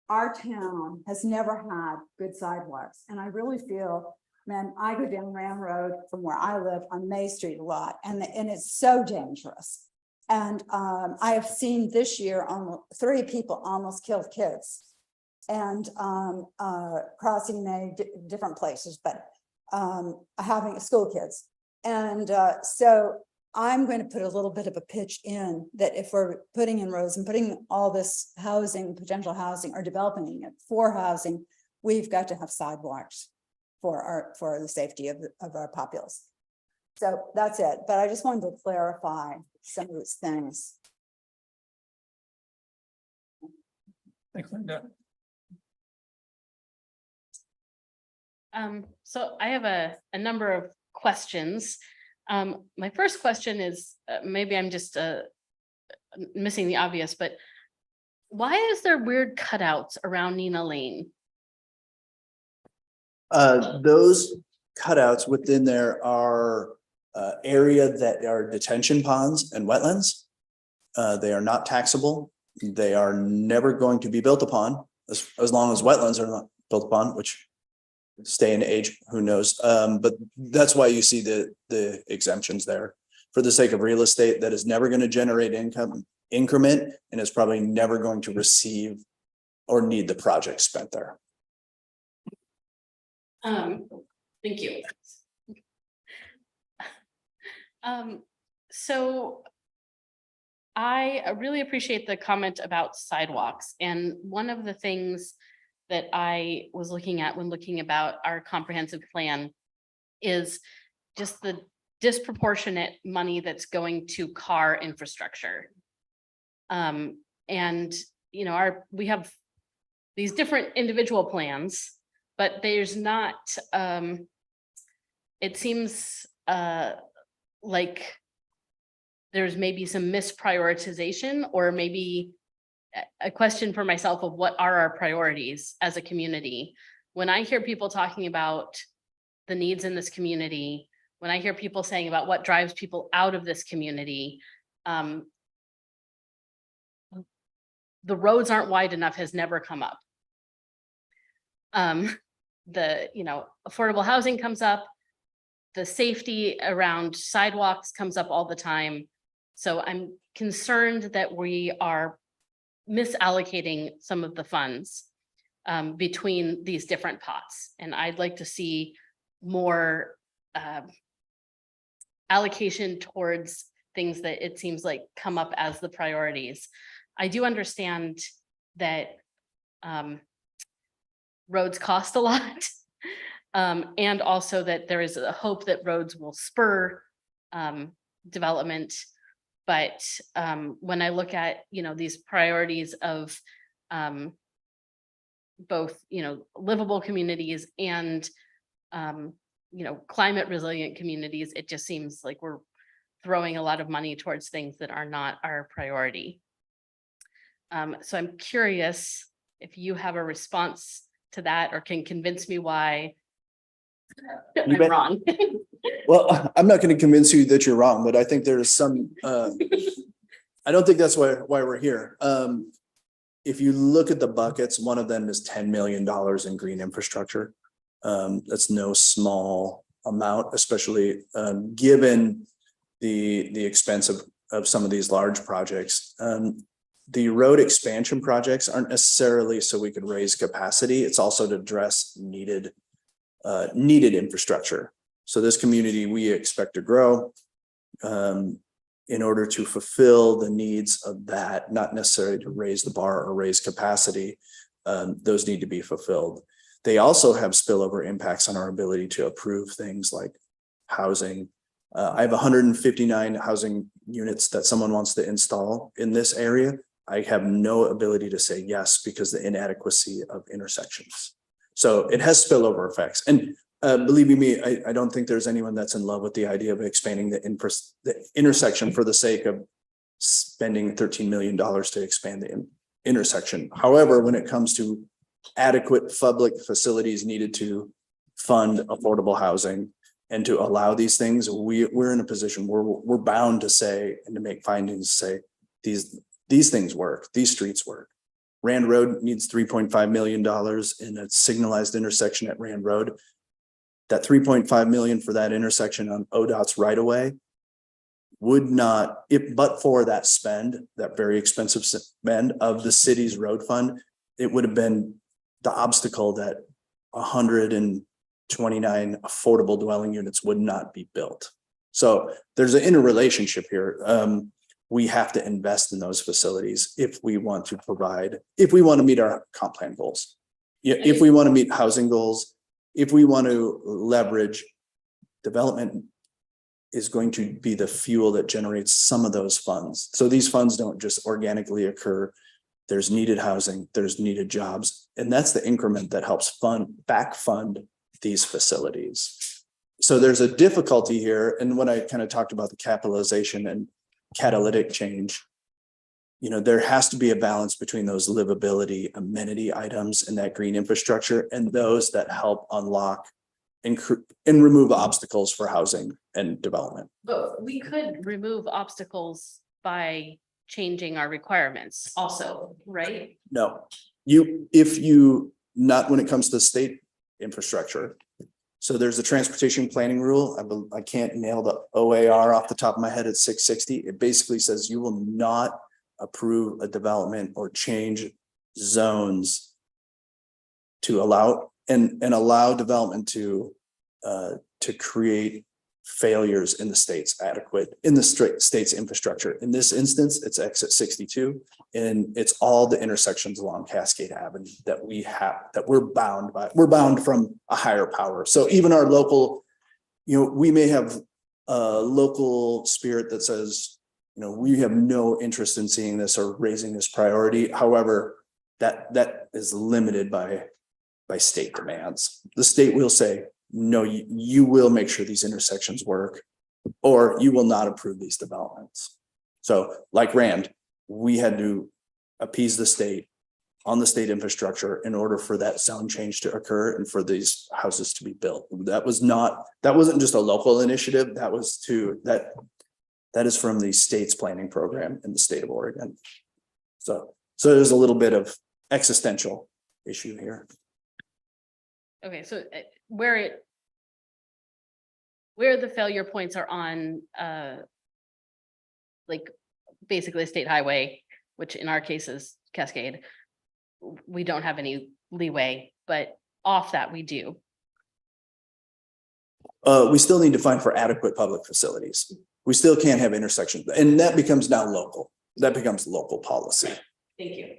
Our town has never had good sidewalks. And I really feel, man, I go down Ram Road from where I live on May Street a lot, and it's so dangerous. And I have seen this year almost 3 people almost killed kids and crossing May different places, but having school kids. And so I'm going to put a little bit of a pitch in that if we're putting in roads and putting all this housing, potential housing, or developing it for housing, we've got to have sidewalks for the safety of our populace. So that's it. But I just wanted to clarify some of those things. Thanks, Linda. So I have a number of questions. My first question is, maybe I'm just missing the obvious, but why is there weird cutouts around Nina Lane? Those cutouts within there are area that are detention ponds and wetlands. They are not taxable. They are never going to be built upon as long as wetlands are not built upon, which stay in age, who knows? But that's why you see the exemptions there. For the sake of real estate, that is never going to generate increment and is probably never going to receive or need the project spent there. Thank you. So I really appreciate the comment about sidewalks. And one of the things that I was looking at when looking about our comprehensive plan is just the disproportionate money that's going to car infrastructure. And you know, we have these different individual plans, but there's not, it seems like there's maybe some misprioritization, or maybe a question for myself of what are our priorities as a community. When I hear people talking about the needs in this community, when I hear people saying about what drives people out of this community, the roads aren't wide enough has never come up. Affordable housing comes up. The safety around sidewalks comes up all the time. So I'm concerned that we are misallocating some of the funds between these different pots. And I'd like to see more allocation towards things that it seems like come up as the priorities. I do understand that roads cost a lot. And also that there is a hope that roads will spur development. But when I look at, these priorities of both, livable communities and, climate resilient communities, it just seems like we're throwing a lot of money towards things that are not our priority. So I'm curious if you have a response to that or can convince me why I'm bet. wrong. Well, I'm not going to convince you that you're wrong, but I think there's some, I don't think that's why we're here. If you look at the buckets, one of them is $10 million in green infrastructure. That's no small amount, especially given the expense of some of these large projects. The road expansion projects aren't necessarily so we could raise capacity. It's also to address needed infrastructure. So this community, we expect to grow in order to fulfill the needs of that, not necessarily to raise the bar or raise capacity. Those need to be fulfilled. They also have spillover impacts on our ability to approve things like housing. I have 159 housing units that someone wants to install in this area. I have no ability to say yes because the inadequacy of intersections. So it has spillover effects. And believe me, I don't think there's anyone that's in love with the idea of expanding the intersection for the sake of spending $13 million to expand the intersection. However, when it comes to adequate public facilities needed to fund affordable housing and to allow these things, we're in a position where we're bound to say and to make findings, say these things work, these streets work. Rand Road needs $3.5 million in a signalized intersection at Rand Road. That $3.5 million for that intersection on ODOT's right of way would not, but for that spend, that very expensive spend of the city's road fund, it would have been the obstacle that 129 affordable dwelling units would not be built. So there's an interrelationship here. We have to invest in those facilities if we want to meet our comp plan goals. If we want to meet housing goals, if we want to leverage development is going to be the fuel that generates some of those funds. So these funds don't just organically occur. There's needed housing, there's needed jobs, and that's the increment that helps back fund these facilities. So there's a difficulty here. And when I kind of talked about the capitalization and catalytic change, there has to be a balance between those livability amenity items in that green infrastructure and those that help unlock and remove obstacles for housing and development. But we could remove obstacles by changing our requirements also, right? No, not when it comes to state infrastructure. So there's a transportation planning rule. I can't nail the OAR off the top of my head at 660. It basically says you will not approve a development or change zones to allow development to create failures in the state's state's infrastructure. In this instance, it's exit 62, and it's all the intersections along Cascade Avenue that we're bound by. We're bound from a higher power. So even our local, we may have a local spirit that says, we have no interest in seeing this or raising this priority. However, that is limited by state demands. The state will say, no, you will make sure these intersections work, or you will not approve these developments. So like Rand, we had to appease the state on the state infrastructure in order for that zone change to occur and for these houses to be built. That wasn't just a local initiative. That is from the state's planning program in the state of Oregon. So there's a little bit of existential issue here. Okay, so where the failure points are on like basically a state highway, which in our case is Cascade, we don't have any leeway, but off that we do. We still need to find for adequate public facilities. We still can't have intersections, and that becomes now local. That becomes local policy. Thank you.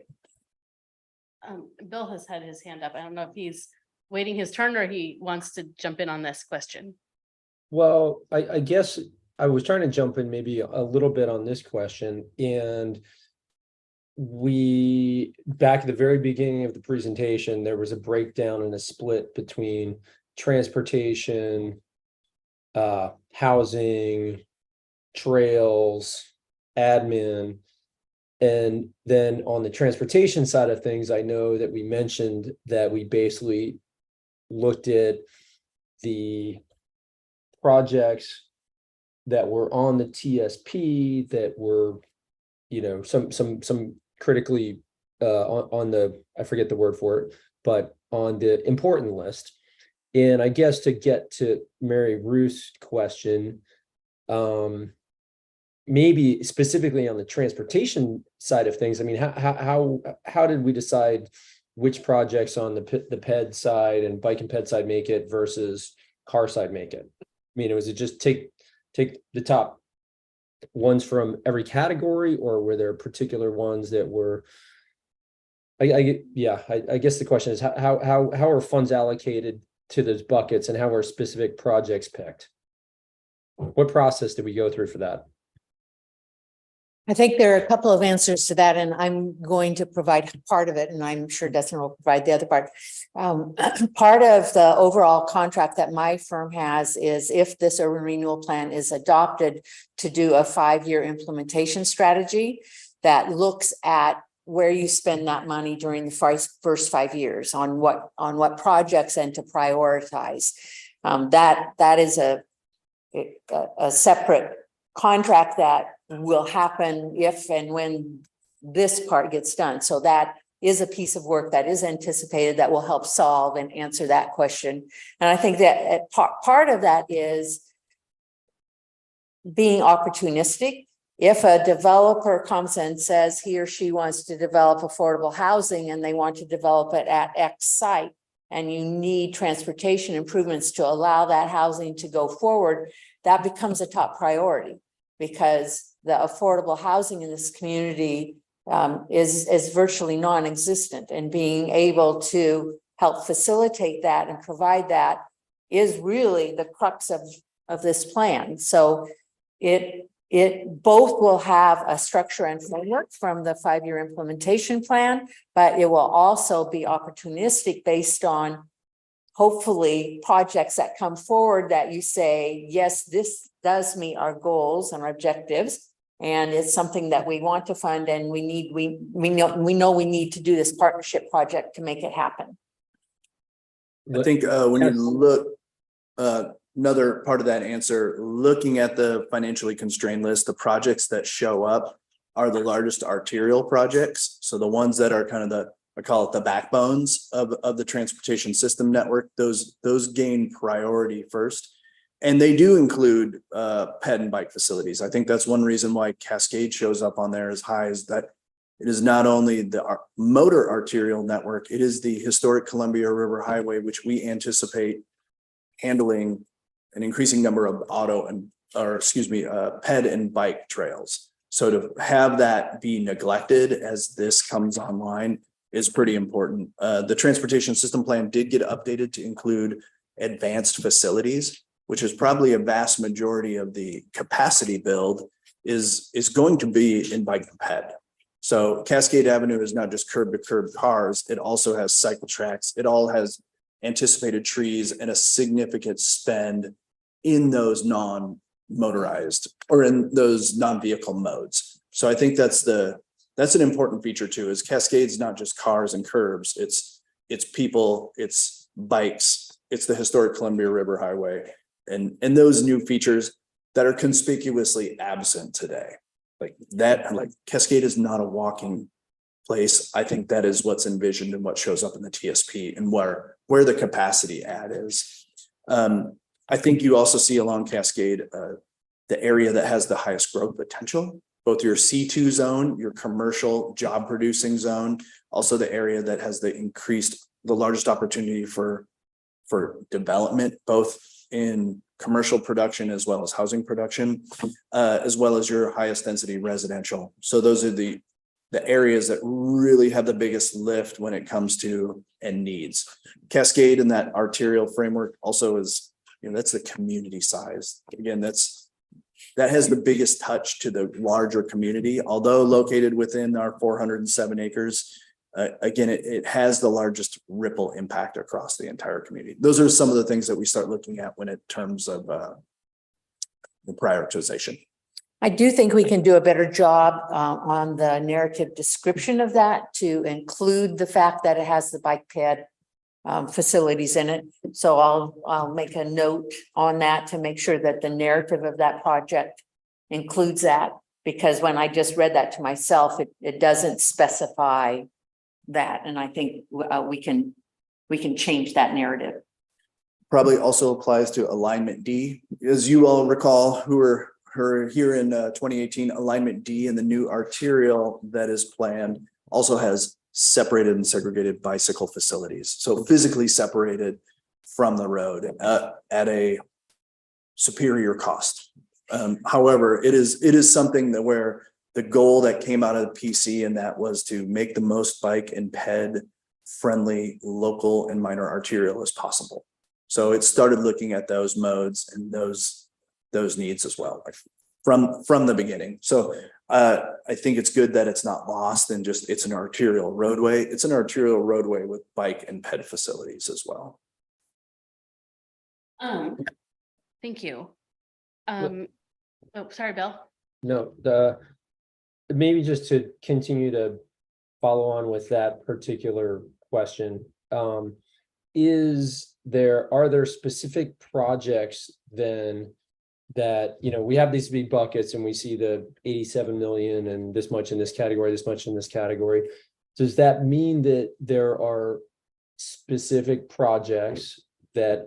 Bill has had his hand up. I don't know if he's waiting his turn or he wants to jump in on this question. Well, I guess I was trying to jump in maybe a little bit on this question, and back at the very beginning of the presentation, there was a breakdown and a split between transportation, housing, trails, admin. And then on the transportation side of things, I know that we mentioned that we basically looked at the projects that were on the TSP that were, you know, some critically on the, I forget the word for it, but on the important list. And I guess to get to Mary Ruth's question, maybe specifically on the transportation side of things, I mean, how did we decide which projects on the ped side and bike and ped side make it versus car side make it? I mean, was it just take the top ones from every category, or were there particular ones that were? I guess the question is how are funds allocated to those buckets, and how are specific projects picked? What process did we go through for that? I think there are a couple of answers to that, and I'm going to provide part of it, and I'm sure Dustin will provide the other part. Part of the overall contract that my firm has is if this urban renewal plan is adopted, to do a 5-year implementation strategy that looks at where you spend that money during the first 5 years on what projects and to prioritize. That is a separate contract that will happen if and when this part gets done. So that is a piece of work that is anticipated that will help solve and answer that question. And I think that part of that is being opportunistic. If a developer comes and says he or she wants to develop affordable housing and they want to develop it at X site, and you need transportation improvements to allow that housing to go forward, that becomes a top priority, because the affordable housing in this community is virtually non-existent, and being able to help facilitate that and provide that is really the crux of this plan. So it both will have a structure and framework from the 5-year implementation plan, but it will also be opportunistic based on hopefully projects that come forward that you say, yes, this does meet our goals and our objectives, and it's something that we want to fund, and we know we need to do this partnership project to make it happen. I think when you look, another part of that answer, looking at the financially constrained list, the projects that show up are the largest arterial projects. So the ones that are kind of I call it the backbones of the transportation system network, those gain priority first. And they do include ped and bike facilities. I think that's one reason why Cascade shows up on there as high, is that it is not only the motor arterial network, it is the historic Columbia River Highway, which we anticipate handling an increasing number of ped and bike trails. So to have that be neglected as this comes online is pretty important. The transportation system plan did get updated to include advanced facilities, which is probably a vast majority of the capacity build is going to be in bike and ped. So Cascade Avenue is not just curb to curb cars. It also has cycle tracks. It all has anticipated trees and a significant spend in those non-motorized or in those non-vehicle modes. So I think that's an important feature too, is Cascade's not just cars and curbs. It's people, it's bikes, it's the historic Columbia River Highway, and those new features that are conspicuously absent today. Like Cascade is not a walking place. I think that is what's envisioned and what shows up in the TSP and where the capacity add is. I think you also see along Cascade, the area that has the highest growth potential, both your C2 zone, your commercial job producing zone, also the area that has the largest opportunity for development, both in commercial production as well as housing production, as well as your highest density residential. So those are the areas that really have the biggest lift when it comes to and needs. Cascade in that arterial framework also is, that's the community size. Again, that has the biggest touch to the larger community, although located within our 407 acres. Again, it has the largest ripple impact across the entire community. Those are some of the things that we start looking at when in terms of the prioritization. I do think we can do a better job on the narrative description of that to include the fact that it has the bike ped facilities in it. So I'll make a note on that to make sure that the narrative of that project includes that. Because when I just read that to myself, it doesn't specify that. And I think we can change that narrative. Probably also applies to alignment D. As you all recall, who were here in 2018, alignment D and the new arterial that is planned also has separated and segregated bicycle facilities. So physically separated from the road at a superior cost. However, it is something that where the goal that came out of the PC, and that was to make the most bike and ped friendly local and minor arterial as possible. So it started looking at those modes and those needs as well from the beginning. So I think it's good that it's not lost and just it's an arterial roadway. It's an arterial roadway with bike and ped facilities as well. Thank you. Oh, sorry, Bill. No, maybe just to continue to follow on with that particular question. Are there specific projects then that, we have these big buckets and we see the 87 million and this much in this category, this much in this category. Does that mean that there are specific projects that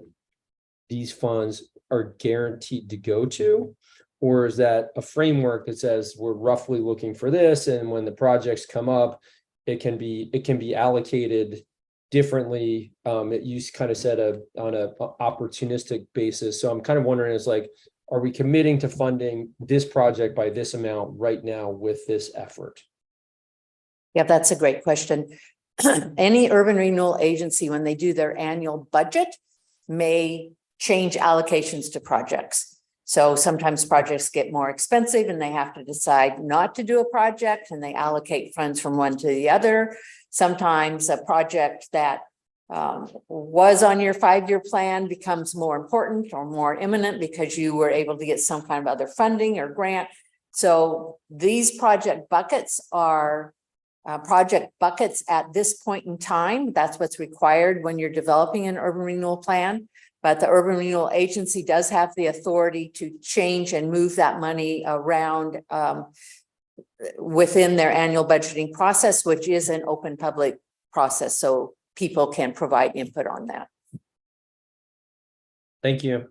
these funds are guaranteed to go to? Or is that a framework that says we're roughly looking for this, and when the projects come up, it can be allocated differently? You kind of said on a opportunistic basis. So I'm kind of wondering, is like, are we committing to funding this project by this amount right now with this effort? Yeah, that's a great question. Any urban renewal agency, when they do their annual budget, may change allocations to projects. So sometimes projects get more expensive and they have to decide not to do a project and they allocate funds from one to the other. Sometimes a project that was on your 5-year plan becomes more important or more imminent because you were able to get some kind of other funding or grant. So these project buckets are project buckets at this point in time. That's what's required when you're developing an urban renewal plan. But the urban renewal agency does have the authority to change and move that money around within their annual budgeting process, which is an open public process. So people can provide input on that. Thank you.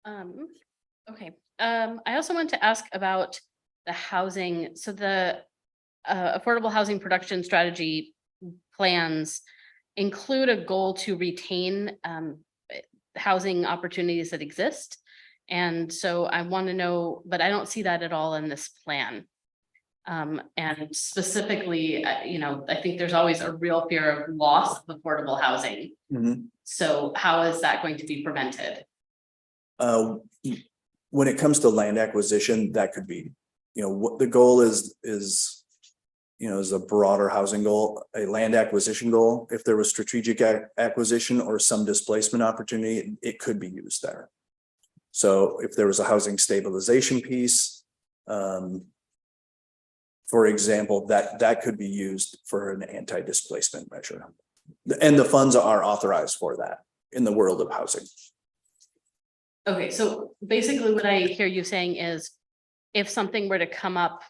Okay. I also want to ask about the housing. So the affordable housing production strategy plans include a goal to retain housing opportunities that exist. And so I want to know, but I don't see that at all in this plan. And specifically, I think there's always a real fear of loss of affordable housing. Mhm. So how is that going to be prevented? When it comes to land acquisition, that could be, what the goal is a broader housing goal, a land acquisition goal. If there was strategic acquisition or some displacement opportunity, it could be used there. So if there was a housing stabilization piece, for example, that could be used for an anti-displacement measure. And the funds are authorized for that in the world of housing. Okay, so basically what I hear you saying is if something were to come up,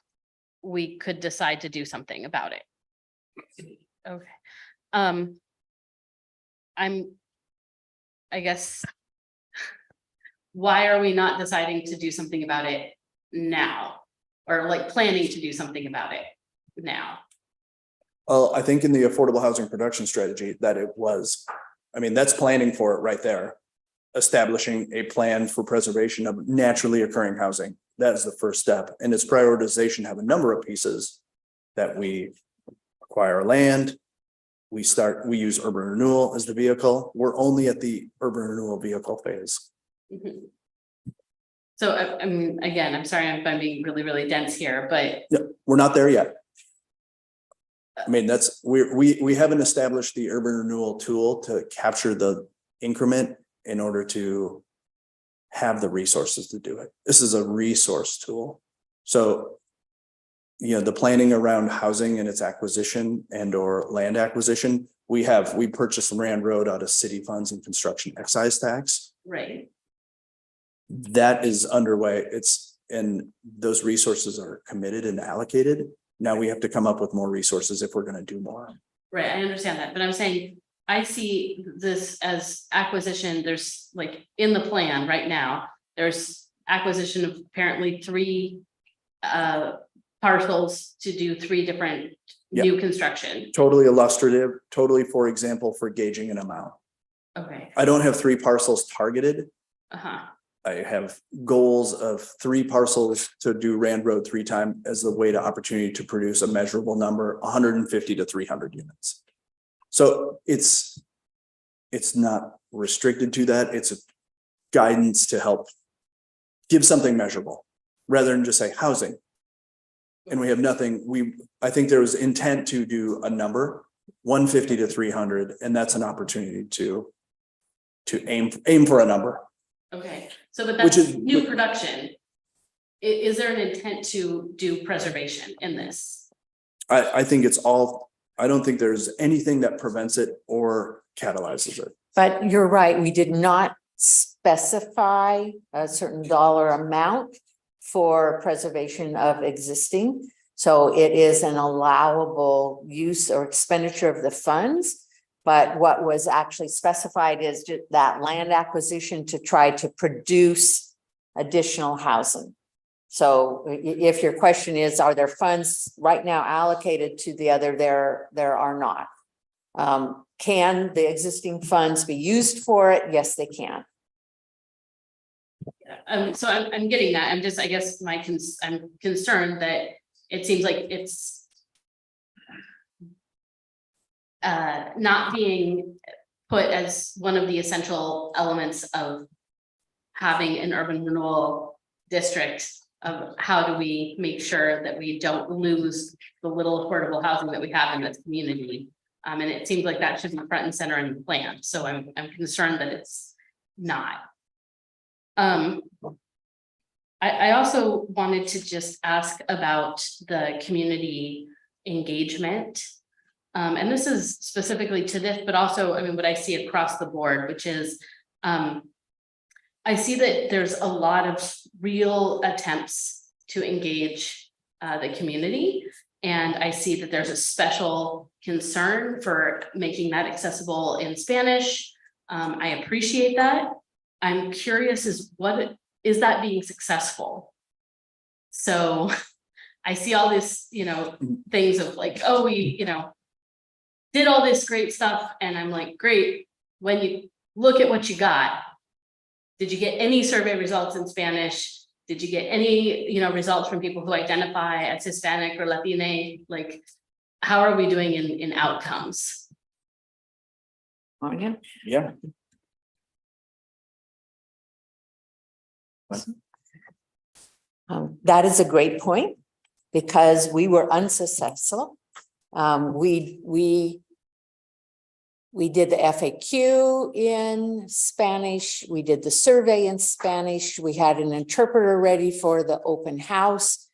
we could decide to do something about it. Okay. I guess, why are we not deciding to do something about it now? Or like planning to do something about it now? Well, I think in the affordable housing production strategy that it was, that's planning for it right there. Establishing a plan for preservation of naturally occurring housing. That is the first step. And its prioritization have a number of pieces that we acquire land. We use urban renewal as the vehicle. We're only at the urban renewal vehicle phase. Mhm. So again, I'm sorry if I'm being really, really dense here, but Yeah, we're not there yet. We haven't established the urban renewal tool to capture the increment in order to have the resources to do it. This is a resource tool. So, the planning around housing and its acquisition and or land acquisition we purchased Rand Road out of city funds and construction excise tax. Right. That is underway. And those resources are committed and allocated. Now we have to come up with more resources if we're gonna do more. Right, I understand that, but I'm saying, I see this as acquisition, there's like, in the plan right now, there's acquisition of apparently 3 parcels to do 3 different new construction. Totally illustrative, totally, for example, for gauging an amount. Okay, I don't have 3 parcels targeted. uh-huh, I have goals of 3 parcels to do Rand Road 3 times as the way to opportunity to produce a measurable number, 150 to 300 units. So it's not restricted to that. It's a guidance to help give something measurable rather than just say housing. And we have nothing. I think there was intent to do a number, 150 to 300, and that's an opportunity to aim for a number. okay, so but Which that's is- new production. Is there an intent to do preservation in this? I think it's all, I don't think there's anything that prevents it or catalyzes it. But you're right, we did not specify a certain dollar amount for preservation of existing. So it is an allowable use or expenditure of the funds. But what was actually specified is just that land acquisition to try to produce additional housing. So if your question is, are there funds right now allocated to the other? There are not. Can the existing funds be used for it? Yes, they can. So I'm getting that, I'm just, I guess I'm concerned that it seems like it's not being put as one of the essential elements of having an urban renewal district, of how do we make sure that we don't lose the little affordable housing that we have in this community. And it seems like that should be front and center in the plan, so I'm concerned that it's not. I also wanted to just ask about the community engagement. And this is specifically to this, but also, I mean, what I see across the board, which is, I see that there's a lot of real attempts to engage the community. And I see that there's a special concern for making that accessible in Spanish. I appreciate that. I'm curious is that being successful? So I see all this, things of like, oh, we, did all this great stuff. And I'm like, great, when you look at what you got, did you get any survey results in Spanish? Did you get any, results from people who identify as Hispanic or Latina? Like, how are we doing in outcomes? Anya? Yeah. That is a great point, because we were unsuccessful. We did the FAQ in Spanish. We did the survey in Spanish. We had an interpreter ready for the open house.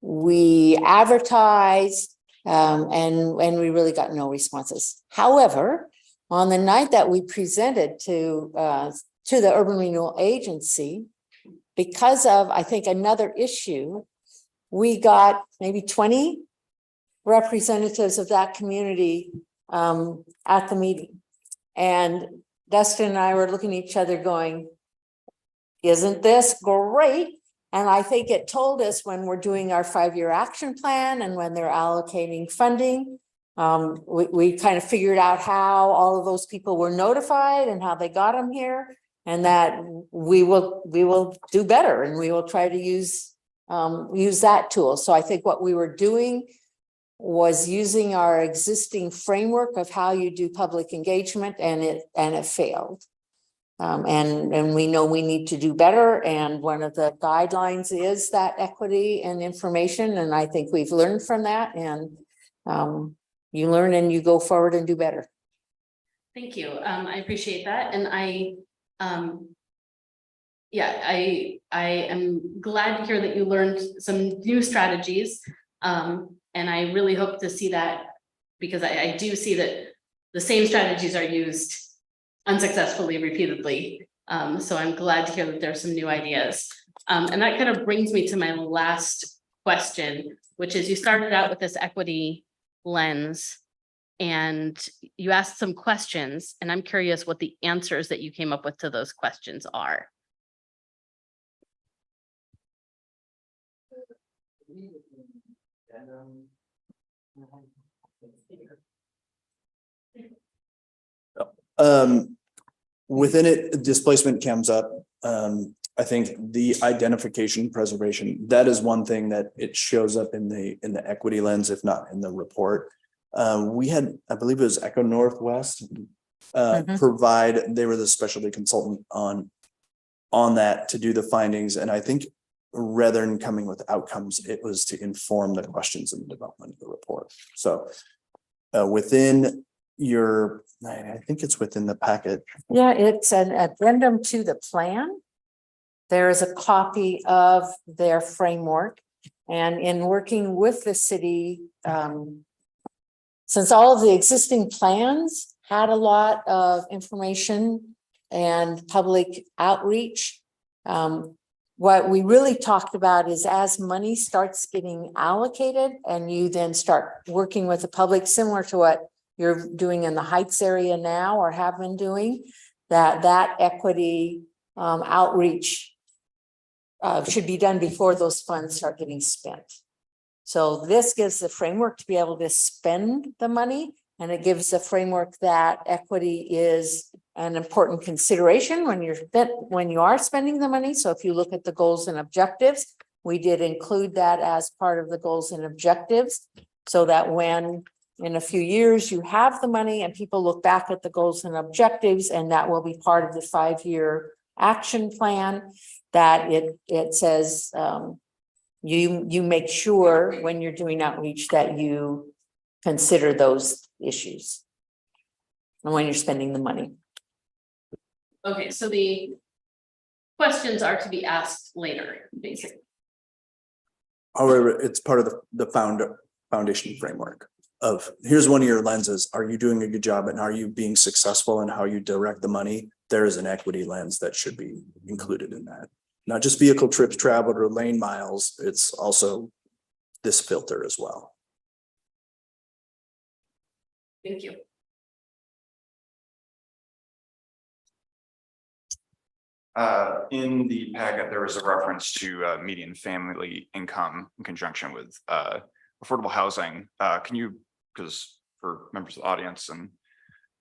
We advertised, and we really got no responses. However, on the night that we presented to the Urban Renewal Agency, because of, I think, another issue, we got maybe 20 representatives of that community at the meeting. And Dustin and I were looking at each other going, isn't this great? And I think it told us when we're doing our 5-year action plan and when they're allocating funding, we kind of figured out how all of those people were notified and how they got them here, and that we will do better, and we will try to use that tool. So I think what we were doing was using our existing framework of how you do public engagement, and it failed. And we know we need to do better. And one of the guidelines is that equity and information. And I think we've learned from that, and you learn and you go forward and do better. Thank you. I appreciate that. And I am glad to hear that you learned some new strategies. And I really hope to see that Because I do see that the same strategies are used unsuccessfully repeatedly. So I'm glad to hear that there's some new ideas. And that kind of brings me to my last question, which is you started out with this equity lens and you asked some questions, and I'm curious what the answers that you came up with to those questions are. Within it, displacement comes up. I think the identification preservation, that is one thing that it shows up in the equity lens, if not in the report. We had, I believe it was Echo Northwest, provide, they were the specialty consultant on that to do the findings. And I think rather than coming with outcomes, it was to inform the questions in the development of the report. So within your, I think it's within the packet. Yeah, it's an addendum to the plan. There is a copy of their framework. And in working with the city, since all of the existing plans had a lot of information and public outreach, what we really talked about is as money starts getting allocated and you then start working with the public, similar to what you're doing in the Heights area now or have been doing, that equity outreach should be done before those funds start getting spent. So this gives the framework to be able to spend the money, and it gives a framework that equity is an important consideration when you are spending the money. So if you look at the goals and objectives, we did include that as part of the goals and objectives, so that when in a few years you have the money and people look back at the goals and objectives, and that will be part of the 5-year action plan, that it says you make sure when you're doing outreach that you consider those issues and when you're spending the money. Okay, so the questions are to be asked later, basically. However, it's part of the foundation framework of, here's one of your lenses. Are you doing a good job, and are you being successful in how you direct the money? There is an equity lens that should be included in that. Not just vehicle trips traveled or lane miles, it's also this filter as well. Thank you. In the packet, there was a reference to median family income in conjunction with affordable housing. Can you, because for members of the audience and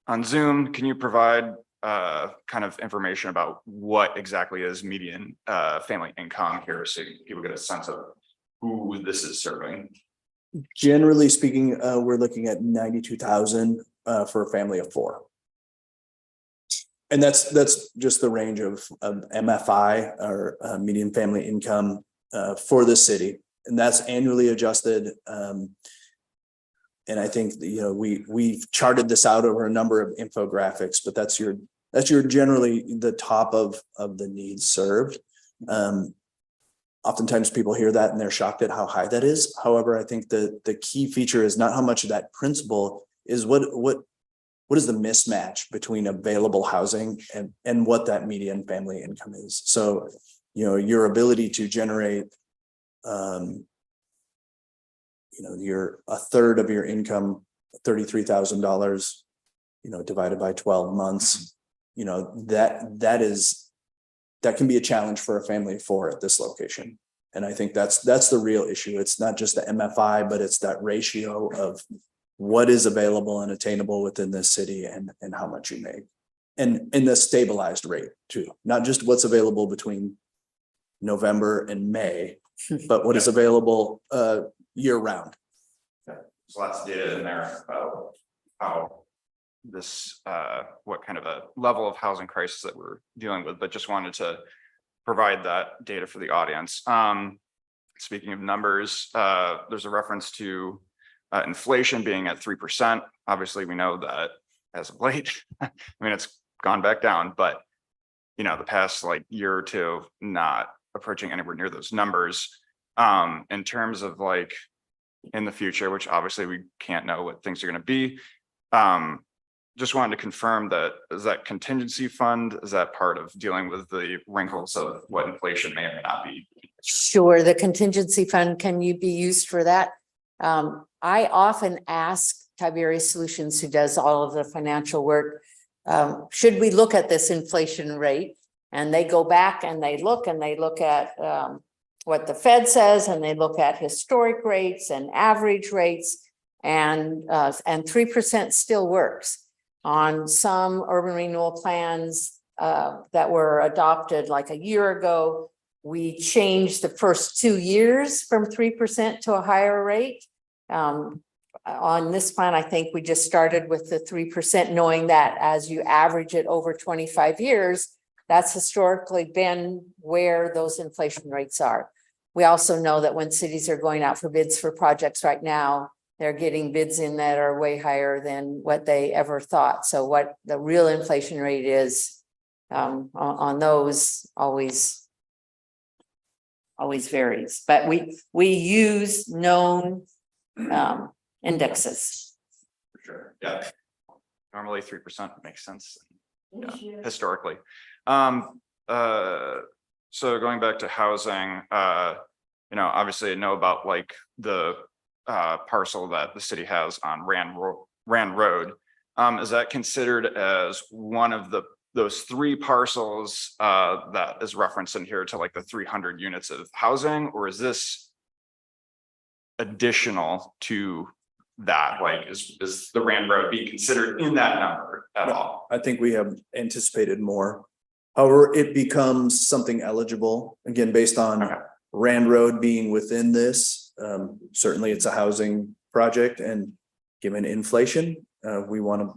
on Zoom, can you provide kind of information about what exactly is median family income here, so people get a sense of who this is serving? Generally speaking, we're looking at 92,000 for a family of 4. And that's just the range of MFI, or median family income for the city, and that's annually adjusted. And I think we've charted this out over a number of infographics, but that's your generally the top of the needs served. Oftentimes people hear that and they're shocked at how high that is. However, I think the key feature is not how much of that principle is what is the mismatch between available housing and what that median family income is. So, your ability to generate, your a third of your income, $33,000, divided by 12 months, that can be a challenge for a family of 4 at this location. And I think that's the real issue. It's not just the MFI, but it's that ratio of what is available and attainable within this city and how much you make. And in the stabilized rate too, not just what's available between November and May, but what is available year round. There's lots of data in there about how this, what kind of a level of housing crisis that we're dealing with, but just wanted to provide that data for the audience. Speaking of numbers, there's a reference to inflation being at 3%. Obviously, we know that as of late, I mean, it's gone back down, but the past year or two, not approaching anywhere near those numbers. In terms of in the future, which obviously we can't know what things are gonna be. Just wanted to confirm that, is that contingency fund, is that part of dealing with the wrinkles of what inflation may or may not be? Sure, the contingency fund, can you be used for that? I often ask Tiberius Solutions, who does all of the financial work, should we look at this inflation rate? And they go back and they look at what the Fed says, and they look at historic rates and average rates, and 3% still works. On some urban renewal plans that were adopted like a year ago, we changed the first 2 years from 3% to a higher rate. On this plan, I think we just started with the 3%, knowing that as you average it over 25 years, that's historically been where those inflation rates are. We also know that when cities are going out for bids for projects right now, they're getting bids in that are way higher than what they ever thought. So what the real inflation rate is on those always varies. But we use known indexes. For sure, yeah. Normally 3% makes sense, yeah, historically. So going back to housing, obviously I know about like the parcel that the city has on Rand Road. Is that considered as one of those 3 parcels that is referenced in here to like the 300 units of housing, or is this additional to that? Like, is the Rand Road being considered in that number at all? I think we have anticipated more. However, it becomes something eligible, again, based on Rand Road being within this. Certainly it's a housing project, and given inflation, we want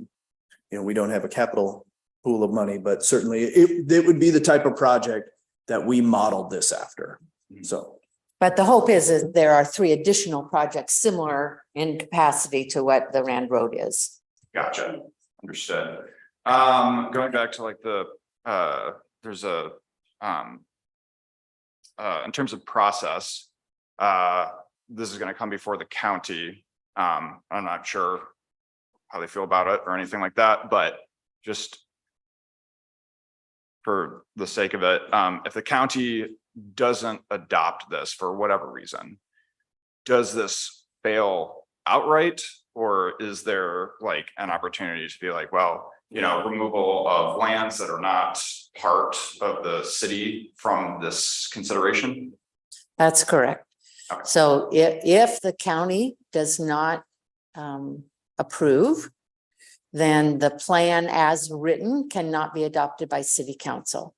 to, we don't have a capital pool of money, but certainly it would be the type of project that we modeled this after. So. But the hope is there are 3 additional projects similar in capacity to what the Rand Road is. Gotcha, understood. Going back to like the, there's a, in terms of process, this is going to come before the county. I'm not sure how they feel about it or anything like that, but just for the sake of it, if the county doesn't adopt this for whatever reason, does this fail outright, or is there like an opportunity to be like, well, removal of lands that are not part of the city from this consideration? That's correct. Okay. So if the county does not approve, then the plan as written cannot be adopted by city council.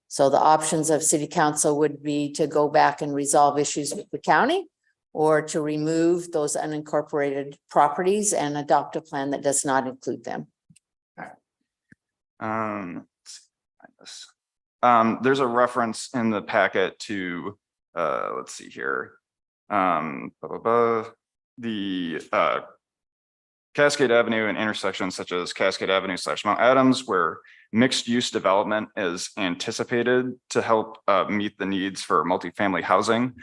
So the options of city council would be to go back and resolve issues with the county, or to remove those unincorporated properties and adopt a plan that does not include them. There's a reference in the packet to let's see here, the Cascade Avenue and intersections such as Cascade Avenue / Mount Adams, where mixed use development is anticipated to help meet the needs for multifamily housing.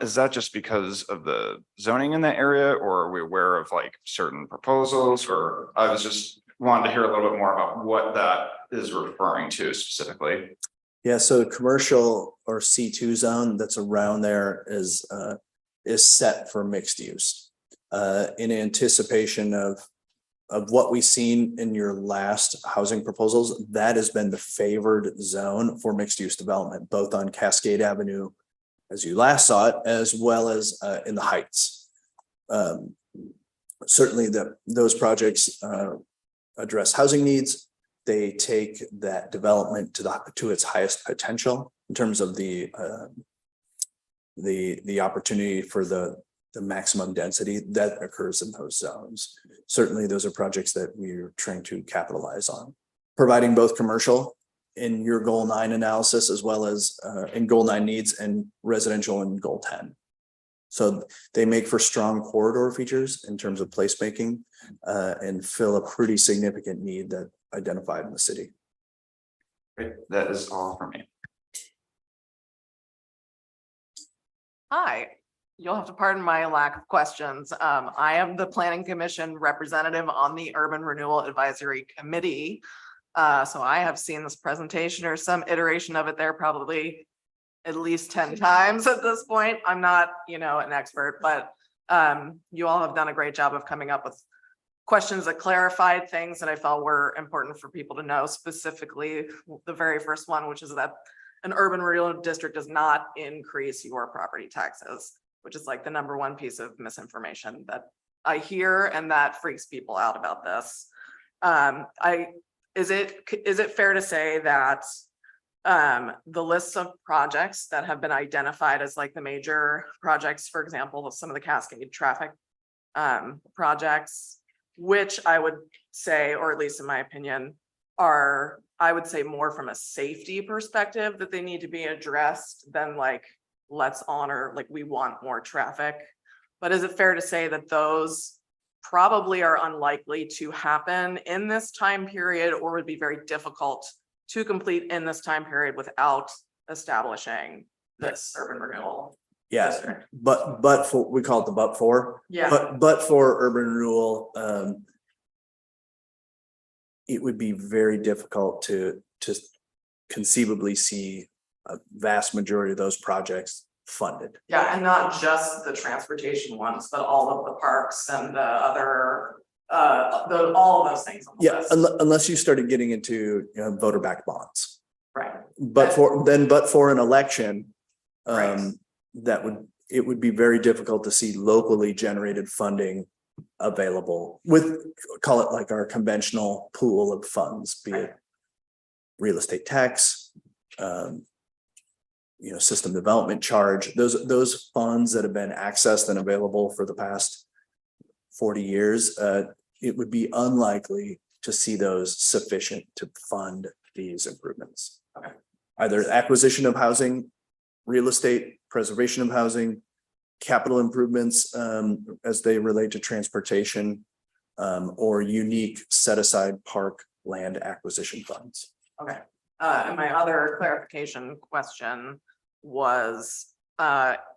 Is that just because of the zoning in that area, or are we aware of like certain proposals? Or I was just wanted to hear a little bit more about what that is referring to specifically. Yeah, so commercial or C2 zone that's around there is set for mixed use. In anticipation of what we've seen in your last housing proposals, that has been the favored zone for mixed use development, both on Cascade Avenue, as you last saw it, as well as in the Heights. Certainly those projects address housing needs. They take that development to its highest potential in terms of the opportunity for the maximum density that occurs in those zones. Certainly those are projects that we're trying to capitalize on, providing both commercial in your goal 9 analysis, as well as in goal 9 needs, and residential in goal 10. So they make for strong corridor features in terms of placemaking and fill a pretty significant need that identified in the city. Great. That is all for me. Hi, You'll have to pardon my lack of questions. I am the planning commission representative on the Urban Renewal Advisory Committee. So I have seen this presentation or some iteration of it there probably at least 10 times at this point. I'm not, an expert, but you all have done a great job of coming up with questions that clarified things that I felt were important for people to know, specifically the very first one, which is that an urban renewal district does not increase your property taxes, which is like the number one piece of misinformation that I hear, and that freaks people out about this. Is it fair to say that the lists of projects that have been identified as like the major projects, for example, some of the Cascade traffic projects, which I would say, or at least in my opinion, are, I would say, more from a safety perspective that they need to be addressed than like, let's honor, like, we want more traffic. But is it fair to say that those probably are unlikely to happen in this time period, or would be very difficult to complete in this time period without establishing this urban renewal? Yeah, district? but for, we call it the but for. Yeah. But for urban renewal, it would be very difficult to conceivably see a vast majority of those projects funded. Yeah, and not just the transportation ones, but all of the parks and the other, all of those things on the Yeah, list. unless you started getting into, voter backed bonds. Right. But for an election, Right. it would be very difficult to see locally generated funding available with, call it like our conventional pool of funds, be it real estate tax, system development charge, those funds that have been accessed and available for the past 40 years, it would be unlikely to see those sufficient to fund these improvements. Okay. Either acquisition of housing, real estate, preservation of housing, capital improvements as they relate to transportation, or unique set aside park land acquisition funds. Okay, and my other clarification question was,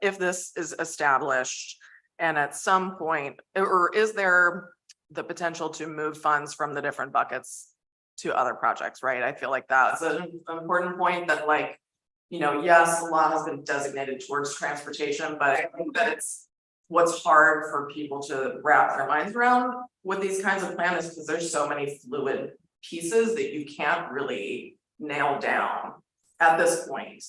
if this is established and at some point, or is there the potential to move funds from the different buckets to other projects, right? I feel like that's an important point that, like, yes, a lot has been designated towards transportation, but I think that it's what's hard for people to wrap their minds around with these kinds of plans, because there's so many fluid pieces that you can't really nail down at this point.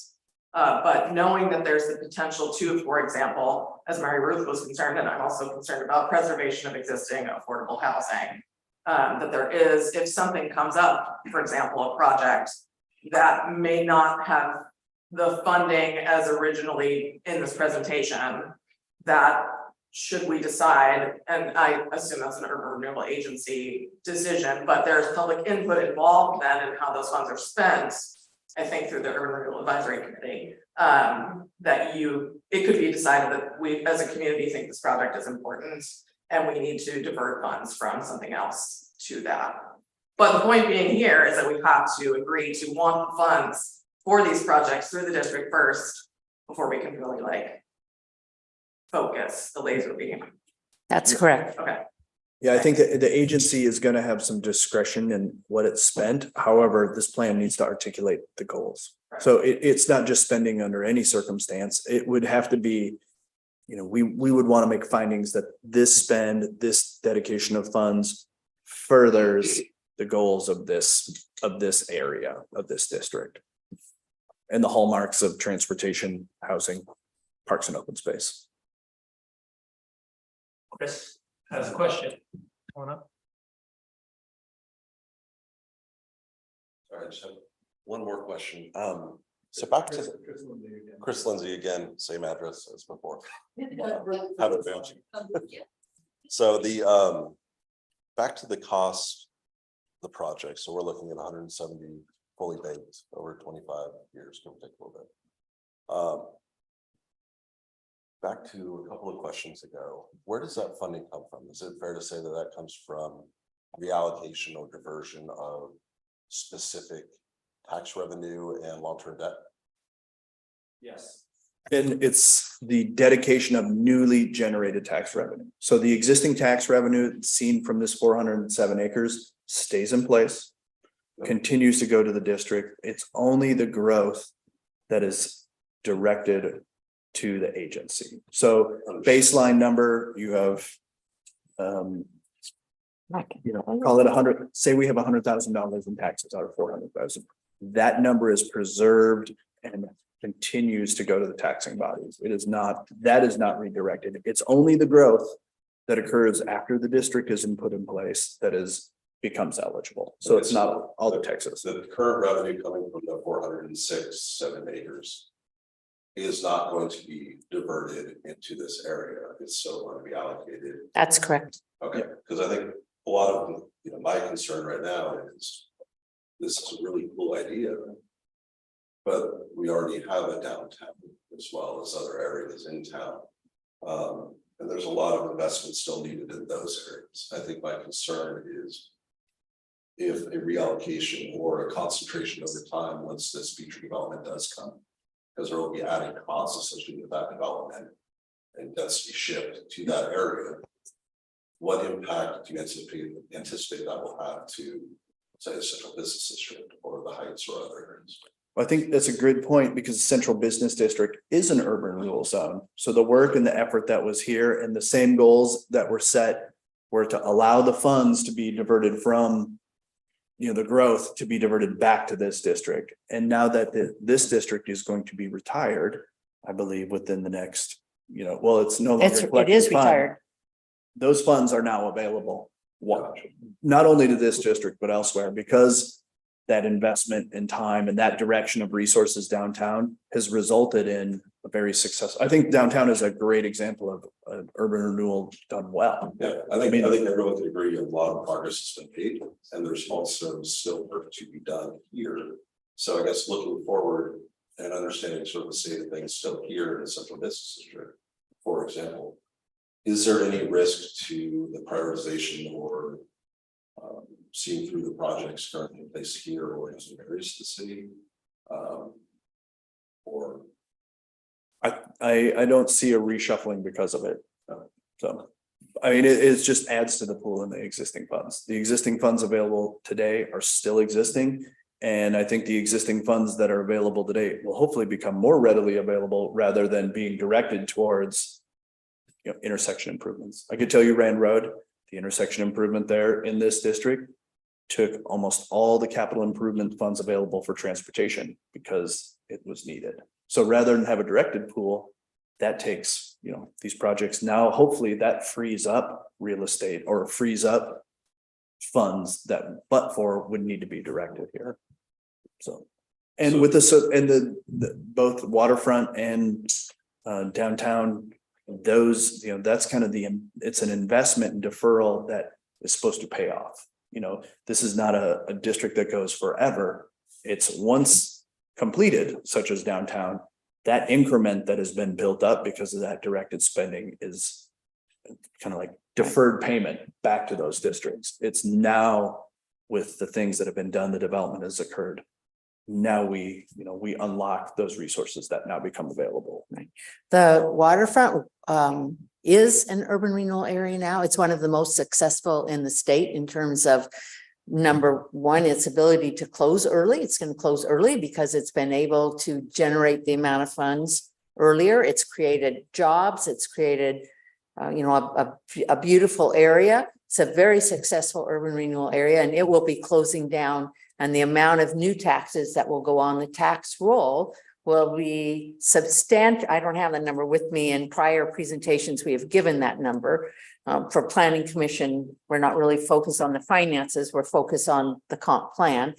But knowing that there's the potential to, for example, as Mary Ruth was concerned, and I'm also concerned about preservation of existing affordable housing, that there is, if something comes up, for example, a project that may not have the funding as originally in this presentation, that should we decide, and I assume that's an urban renewal agency decision, but there's public input involved then in how those funds are spent, I think through the Urban Renewal Advisory Committee, it could be decided that we as a community think this project is important and we need to divert funds from something else to that. But the point being here is that we have to agree to want the funds for these projects through the district first, before we can really focus the laser beam. That's correct. Okay. Yeah, I think that the agency is going to have some discretion in what it's spent. However, this plan needs to articulate the goals. So it's not just spending under any circumstance. It would have to be, we would want to make findings that this dedication of funds furthers the goals of this area, of this district. And the hallmarks of transportation, housing, parks and open space. Chris has a question. Come on up. Sorry, I just have one more question. So back to Chris Lindsay again, same address as before. Haven't found you. So the back to the cost of the project. So we're looking at 170 fully baked over 25 years, give or take a little bit. Back to a couple of questions ago, where does that funding come from? Is it fair to say that that comes from reallocation or diversion of specific tax revenue and long-term debt? Yes. And it's the dedication of newly generated tax revenue. So the existing tax revenue seen from this 407 acres stays in place, continues to go to the district. It's only the growth that is directed to the agency. So baseline number, you have, call it 100, say we have $100,000 in taxes out of 400,000. That number is preserved and continues to go to the taxing bodies. It is not, that is not redirected. It's only the growth that occurs after the district is put in place that becomes eligible. So it's not all the Texas. The current revenue coming from the 406.7 acres is not going to be diverted into this area. It's still going to be allocated. That's correct. Okay, because I think a lot of, my concern right now is this is a really cool idea. But we already have a downtown as well as other areas in town. And there's a lot of investment still needed in those areas. I think my concern is if a reallocation or a concentration over time, once this future development does come, because there will be added costs associated with that development and density shift to that area. What impact do you anticipate that will have to, say, the central business district or the Heights or other areas? I think that's a good point because the central business district is an urban renewal zone. So the work and the effort that was here and the same goals that were set were to allow the funds to be diverted from, the growth to be diverted back to this district. And now that this district is going to be retired, I believe within the next, it's no longer. It is retired. Those funds are now available. Not only to this district, but elsewhere, because that investment in time and that direction of resources downtown has resulted in a very successful. I think downtown is a great example of an urban renewal done well. Yeah, I think everyone can agree a lot of progress has been made, and there's also still work to be done here. So I guess looking forward and understanding sort of the state of things still here in the central business district, for example, is there any risk to the prioritization or seeing through the projects currently in place here or in some areas of the city? Or I don't see a reshuffling because of it. So, I mean, it just adds to the pool in the existing funds. The existing funds available today are still existing. And I think the existing funds that are available today will hopefully become more readily available rather than being directed towards intersection improvements. I could tell you Rand Road, the intersection improvement there in this district took almost all the capital improvement funds available for transportation because it was needed. So rather than have a directed pool, that takes, these projects now, hopefully that frees up real estate or frees up funds that would need to be directed here. So, and with the both waterfront and downtown, those, that's kind of it's an investment and deferral that is supposed to pay off. This is not a district that goes forever. It's once completed, such as downtown, that increment that has been built up because of that directed spending is kind of like deferred payment back to those districts. It's now with the things that have been done, the development has occurred. Now we unlock those resources that now become available. Right. The waterfront is an urban renewal area now. It's one of the most successful in the state in terms of number one, its ability to close early. It's going to close early because it's been able to generate the amount of funds earlier. It's created jobs. It's created, a beautiful area. It's a very successful urban renewal area, and it will be closing down. And the amount of new taxes that will go on the tax roll will be substantial. I don't have the number with me. In prior presentations, we have given that number. For Planning Commission, we're not really focused on the finances. We're focused on the comp plan.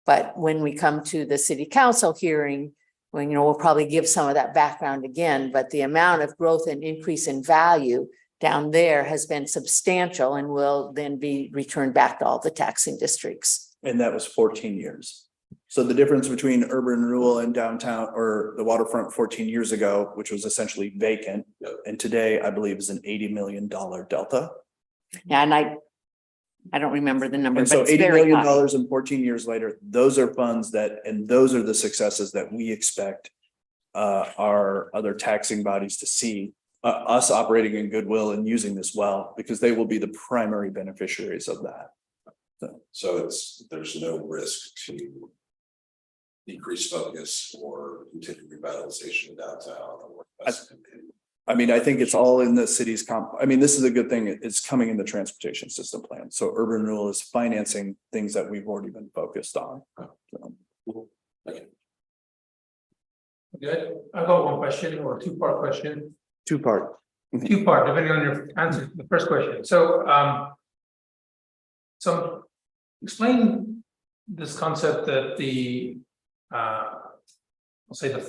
But when we come to the city council hearing, we'll probably give some of that background again. But the amount of growth and increase in value down there has been substantial and will then be returned back to all the taxing districts. And that was 14 years. So the difference between urban renewal and downtown or the waterfront 14 years ago, which was essentially vacant, and today I believe is an $80 million delta. Yeah, and I don't remember the number, And but so it's $80 very million high. and 14 years later, those are funds and those are the successes that we expect our other taxing bodies to see us operating in goodwill and using this well, because they will be the primary beneficiaries of that. So there's no risk to decrease focus or continue revitalization of downtown or. I mean, I think it's all in the city's I mean, this is a good thing. It's coming in the transportation system plan. So urban renewal is financing things that we've already been focused on. So, Good. I've got one question or a two-part question. two-part. Two-part, depending on your answer to the first question. So explain this concept that I'll say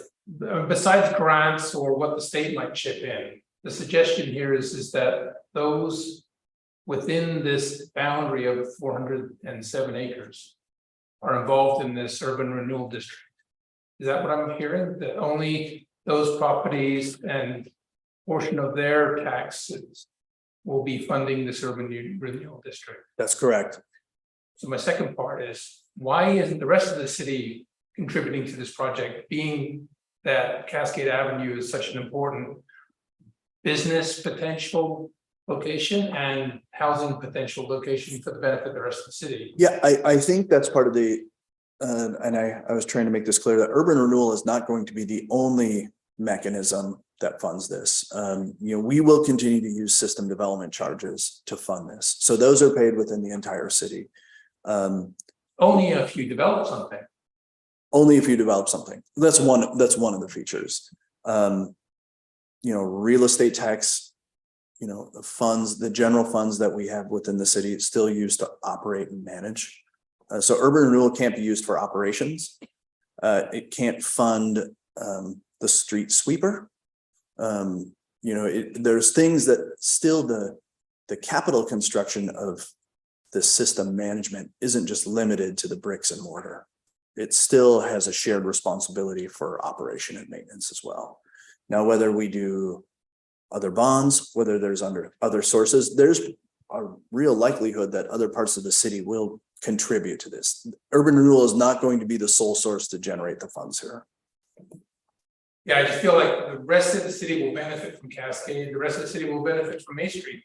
besides grants or what the state might chip in, the suggestion here is that those within this boundary of 407 acres are involved in this urban renewal district. Is that what I'm hearing? That only those properties and portion of their taxes will be funding this urban renewal district? That's correct. So my second part is, why isn't the rest of the city contributing to this project, being that Cascade Avenue is such an important business potential location and housing potential location for the benefit of the rest of the city? Yeah, I think that's part of the, and I was trying to make this clear that urban renewal is not going to be the only mechanism that funds this. We will continue to use system development charges to fund this. So those are paid within the entire city. Only if you develop something. Only if you develop something. That's one of the features. Real estate tax, the funds, the general funds that we have within the city is still used to operate and manage. So urban renewal can't be used for operations. It can't fund the street sweeper. There's things that still the capital construction of the system management isn't just limited to the bricks and mortar. It still has a shared responsibility for operation and maintenance as well. Now, whether we do other bonds, whether there's under other sources, there's a real likelihood that other parts of the city will contribute to this. Urban renewal is not going to be the sole source to generate the funds here. Yeah, I just feel like the rest of the city will benefit from Cascade, the rest of the city will benefit from Main Street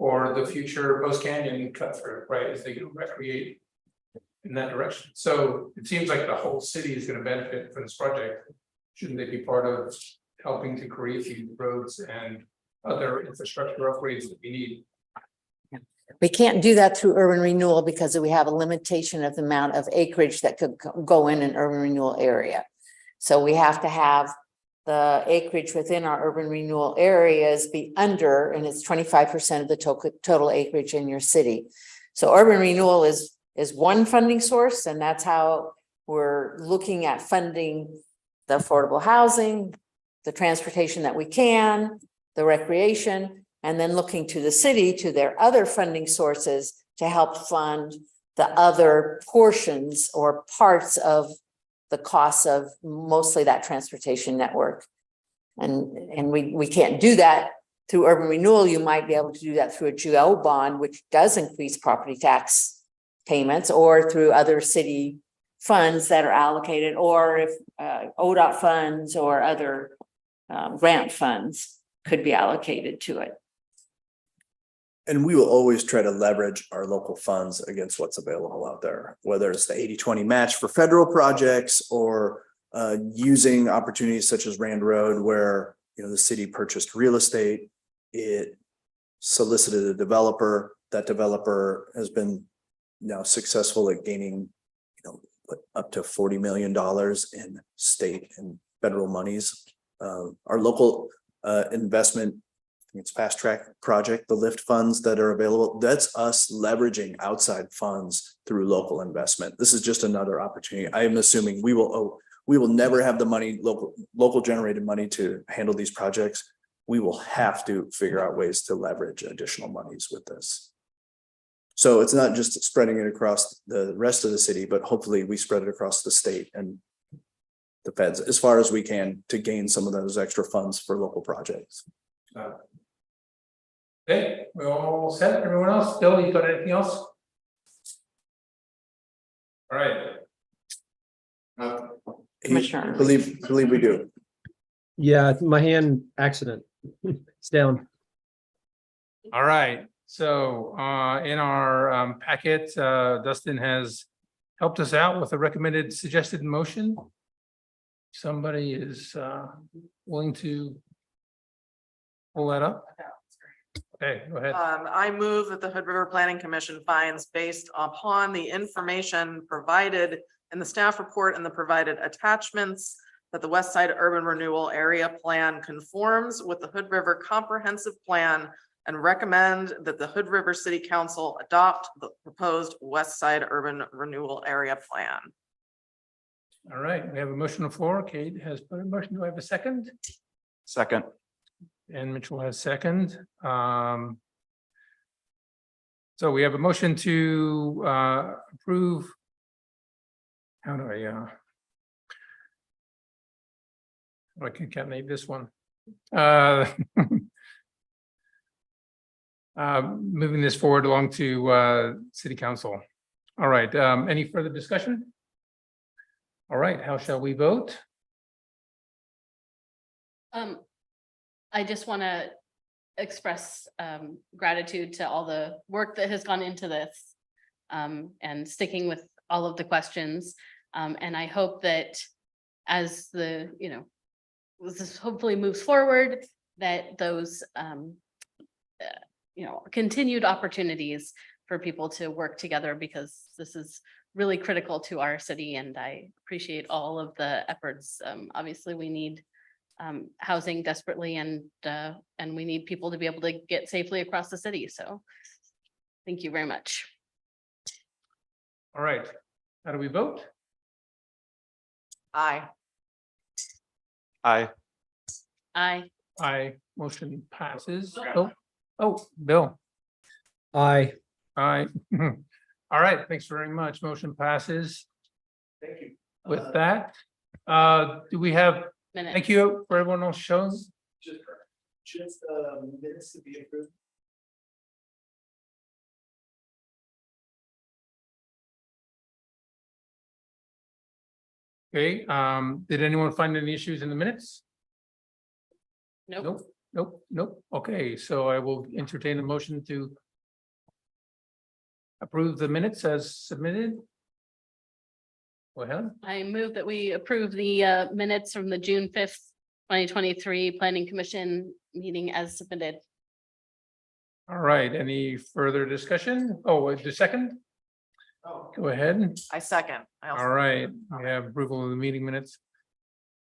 or the future Post Canyon cut through, right, as they can recreate in that direction. So it seems like the whole city is going to benefit from this project. Shouldn't they be part of helping to create these roads and other infrastructure upgrades that we need? We can't do that through urban renewal because we have a limitation of the amount of acreage that could go in an urban renewal area. So we have to have the acreage within our urban renewal areas be under, and it's 25% of the total acreage in your city. So urban renewal is one funding source, and that's how we're looking at funding the affordable housing, the transportation that we can, the recreation, and then looking to the city, to their other funding sources to help fund the other portions or parts of the costs of mostly that transportation network. And we can't do that through urban renewal. You might be able to do that through a GO bond, which does increase property tax payments, or through other city funds that are allocated, or if ODOT funds or other grant funds could be allocated to it. And we will always try to leverage our local funds against what's available out there, whether it's the 80-20 match for federal projects or using opportunities such as Rand Road, where the city purchased real estate. It solicited a developer. That developer has been now successful at gaining up to $40 million in state and federal monies. Our local investment, it's fast track project, the LIFT funds that are available, that's us leveraging outside funds through local investment. This is just another opportunity. I am assuming we will never have the money, local generated money to handle these projects. We will have to figure out ways to leverage additional monies with this. So it's not just spreading it across the rest of the city, but hopefully we spread it across the state and the feds as far as we can to gain some of those extra funds for local projects. Okay, we're all set. Everyone else? Bill, you got anything else? All right. Commissioner. Believe we do. Yeah, my hand accident. It's down. All right, so in our packet, Dustin has helped us out with a recommended suggested motion. Somebody is willing to pull that up? Okay, go ahead. I move that the Hood River Planning Commission finds, based upon the information provided in the staff report and the provided attachments, that the West Side Urban Renewal Area Plan conforms with the Hood River Comprehensive Plan, and recommend that the Hood River City Council adopt the proposed West Side Urban Renewal Area Plan. All right, we have a motion on the floor. Kate has put a motion. Do I have a second? Second. And Mitchell has second. So we have a motion to approve. How do I can't name this one. Moving this forward along to city council. All right, any further discussion? All right, how shall we vote? I just want to express gratitude to all the work that has gone into this and sticking with all of the questions. And I hope that as the, this hopefully moves forward, that those, continued opportunities for people to work together, because this is really critical to our city, and I appreciate all of the efforts. Obviously, we need housing desperately, and we need people to be able to get safely across the city. So thank you very much. All right, how do we vote? Aye. Aye. Aye. Aye, motion passes. Oh, Bill. Aye. Aye. All right, thanks very much. Motion passes. Thank you. With that, do we have, Minutes. thank you for everyone else shown. Just minutes to be approved. Okay, did anyone find any issues in the minutes? Nope. Nope. Okay, so I will entertain a motion to approve the minutes as submitted. Go ahead. I move that we approve the minutes from the June 5th, 2023 Planning Commission meeting as submitted. All right, any further discussion? Oh, the second? Go ahead. I second. I also- All right, we have approval of the meeting minutes.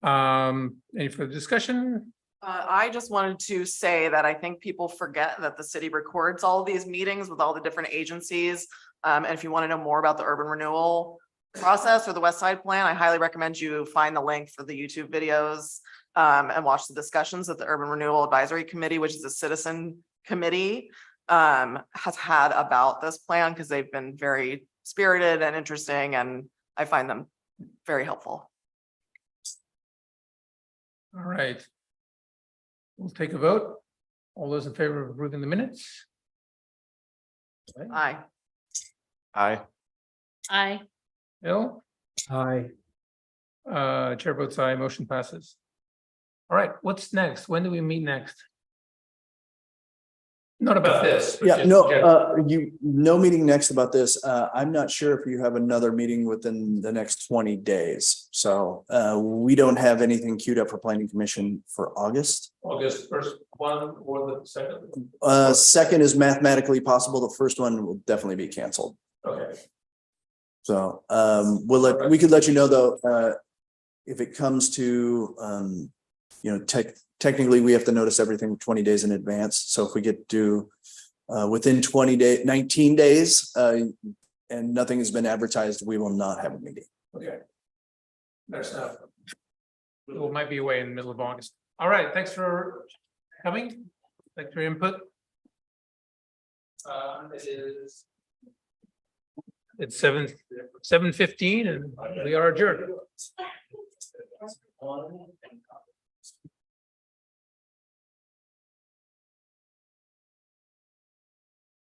Any further discussion? I just wanted to say that I think people forget that the city records all these meetings with all the different agencies. And if you want to know more about the urban renewal process or the West Side Plan, I highly recommend you find the link for the YouTube videos and watch the discussions that the Urban Renewal Advisory Committee, which is a citizen committee, has had about this plan, because they've been very spirited and interesting, and I find them very helpful. All right. We'll take a vote. All those in favor of approving the minutes? Aye. Aye. Aye. Bill? Aye. Chair votes aye, motion passes. All right, what's next? When do we meet next? Not about this. but Yeah, just- no meeting next about this. I'm not sure if you have another meeting within the next 20 days. So we don't have anything queued up for planning commission for August. August first one or the second? Second is mathematically possible. The first one will definitely be canceled. Okay. So we could let you know though, if it comes to technically we have to notice everything 20 days in advance. So if we get to within 19 days and nothing has been advertised, we will not have a meeting. Okay. That's not. We might be away in the middle of August. All right, thanks for coming. Thanks for your input. It's 7:15 and we are adjourned.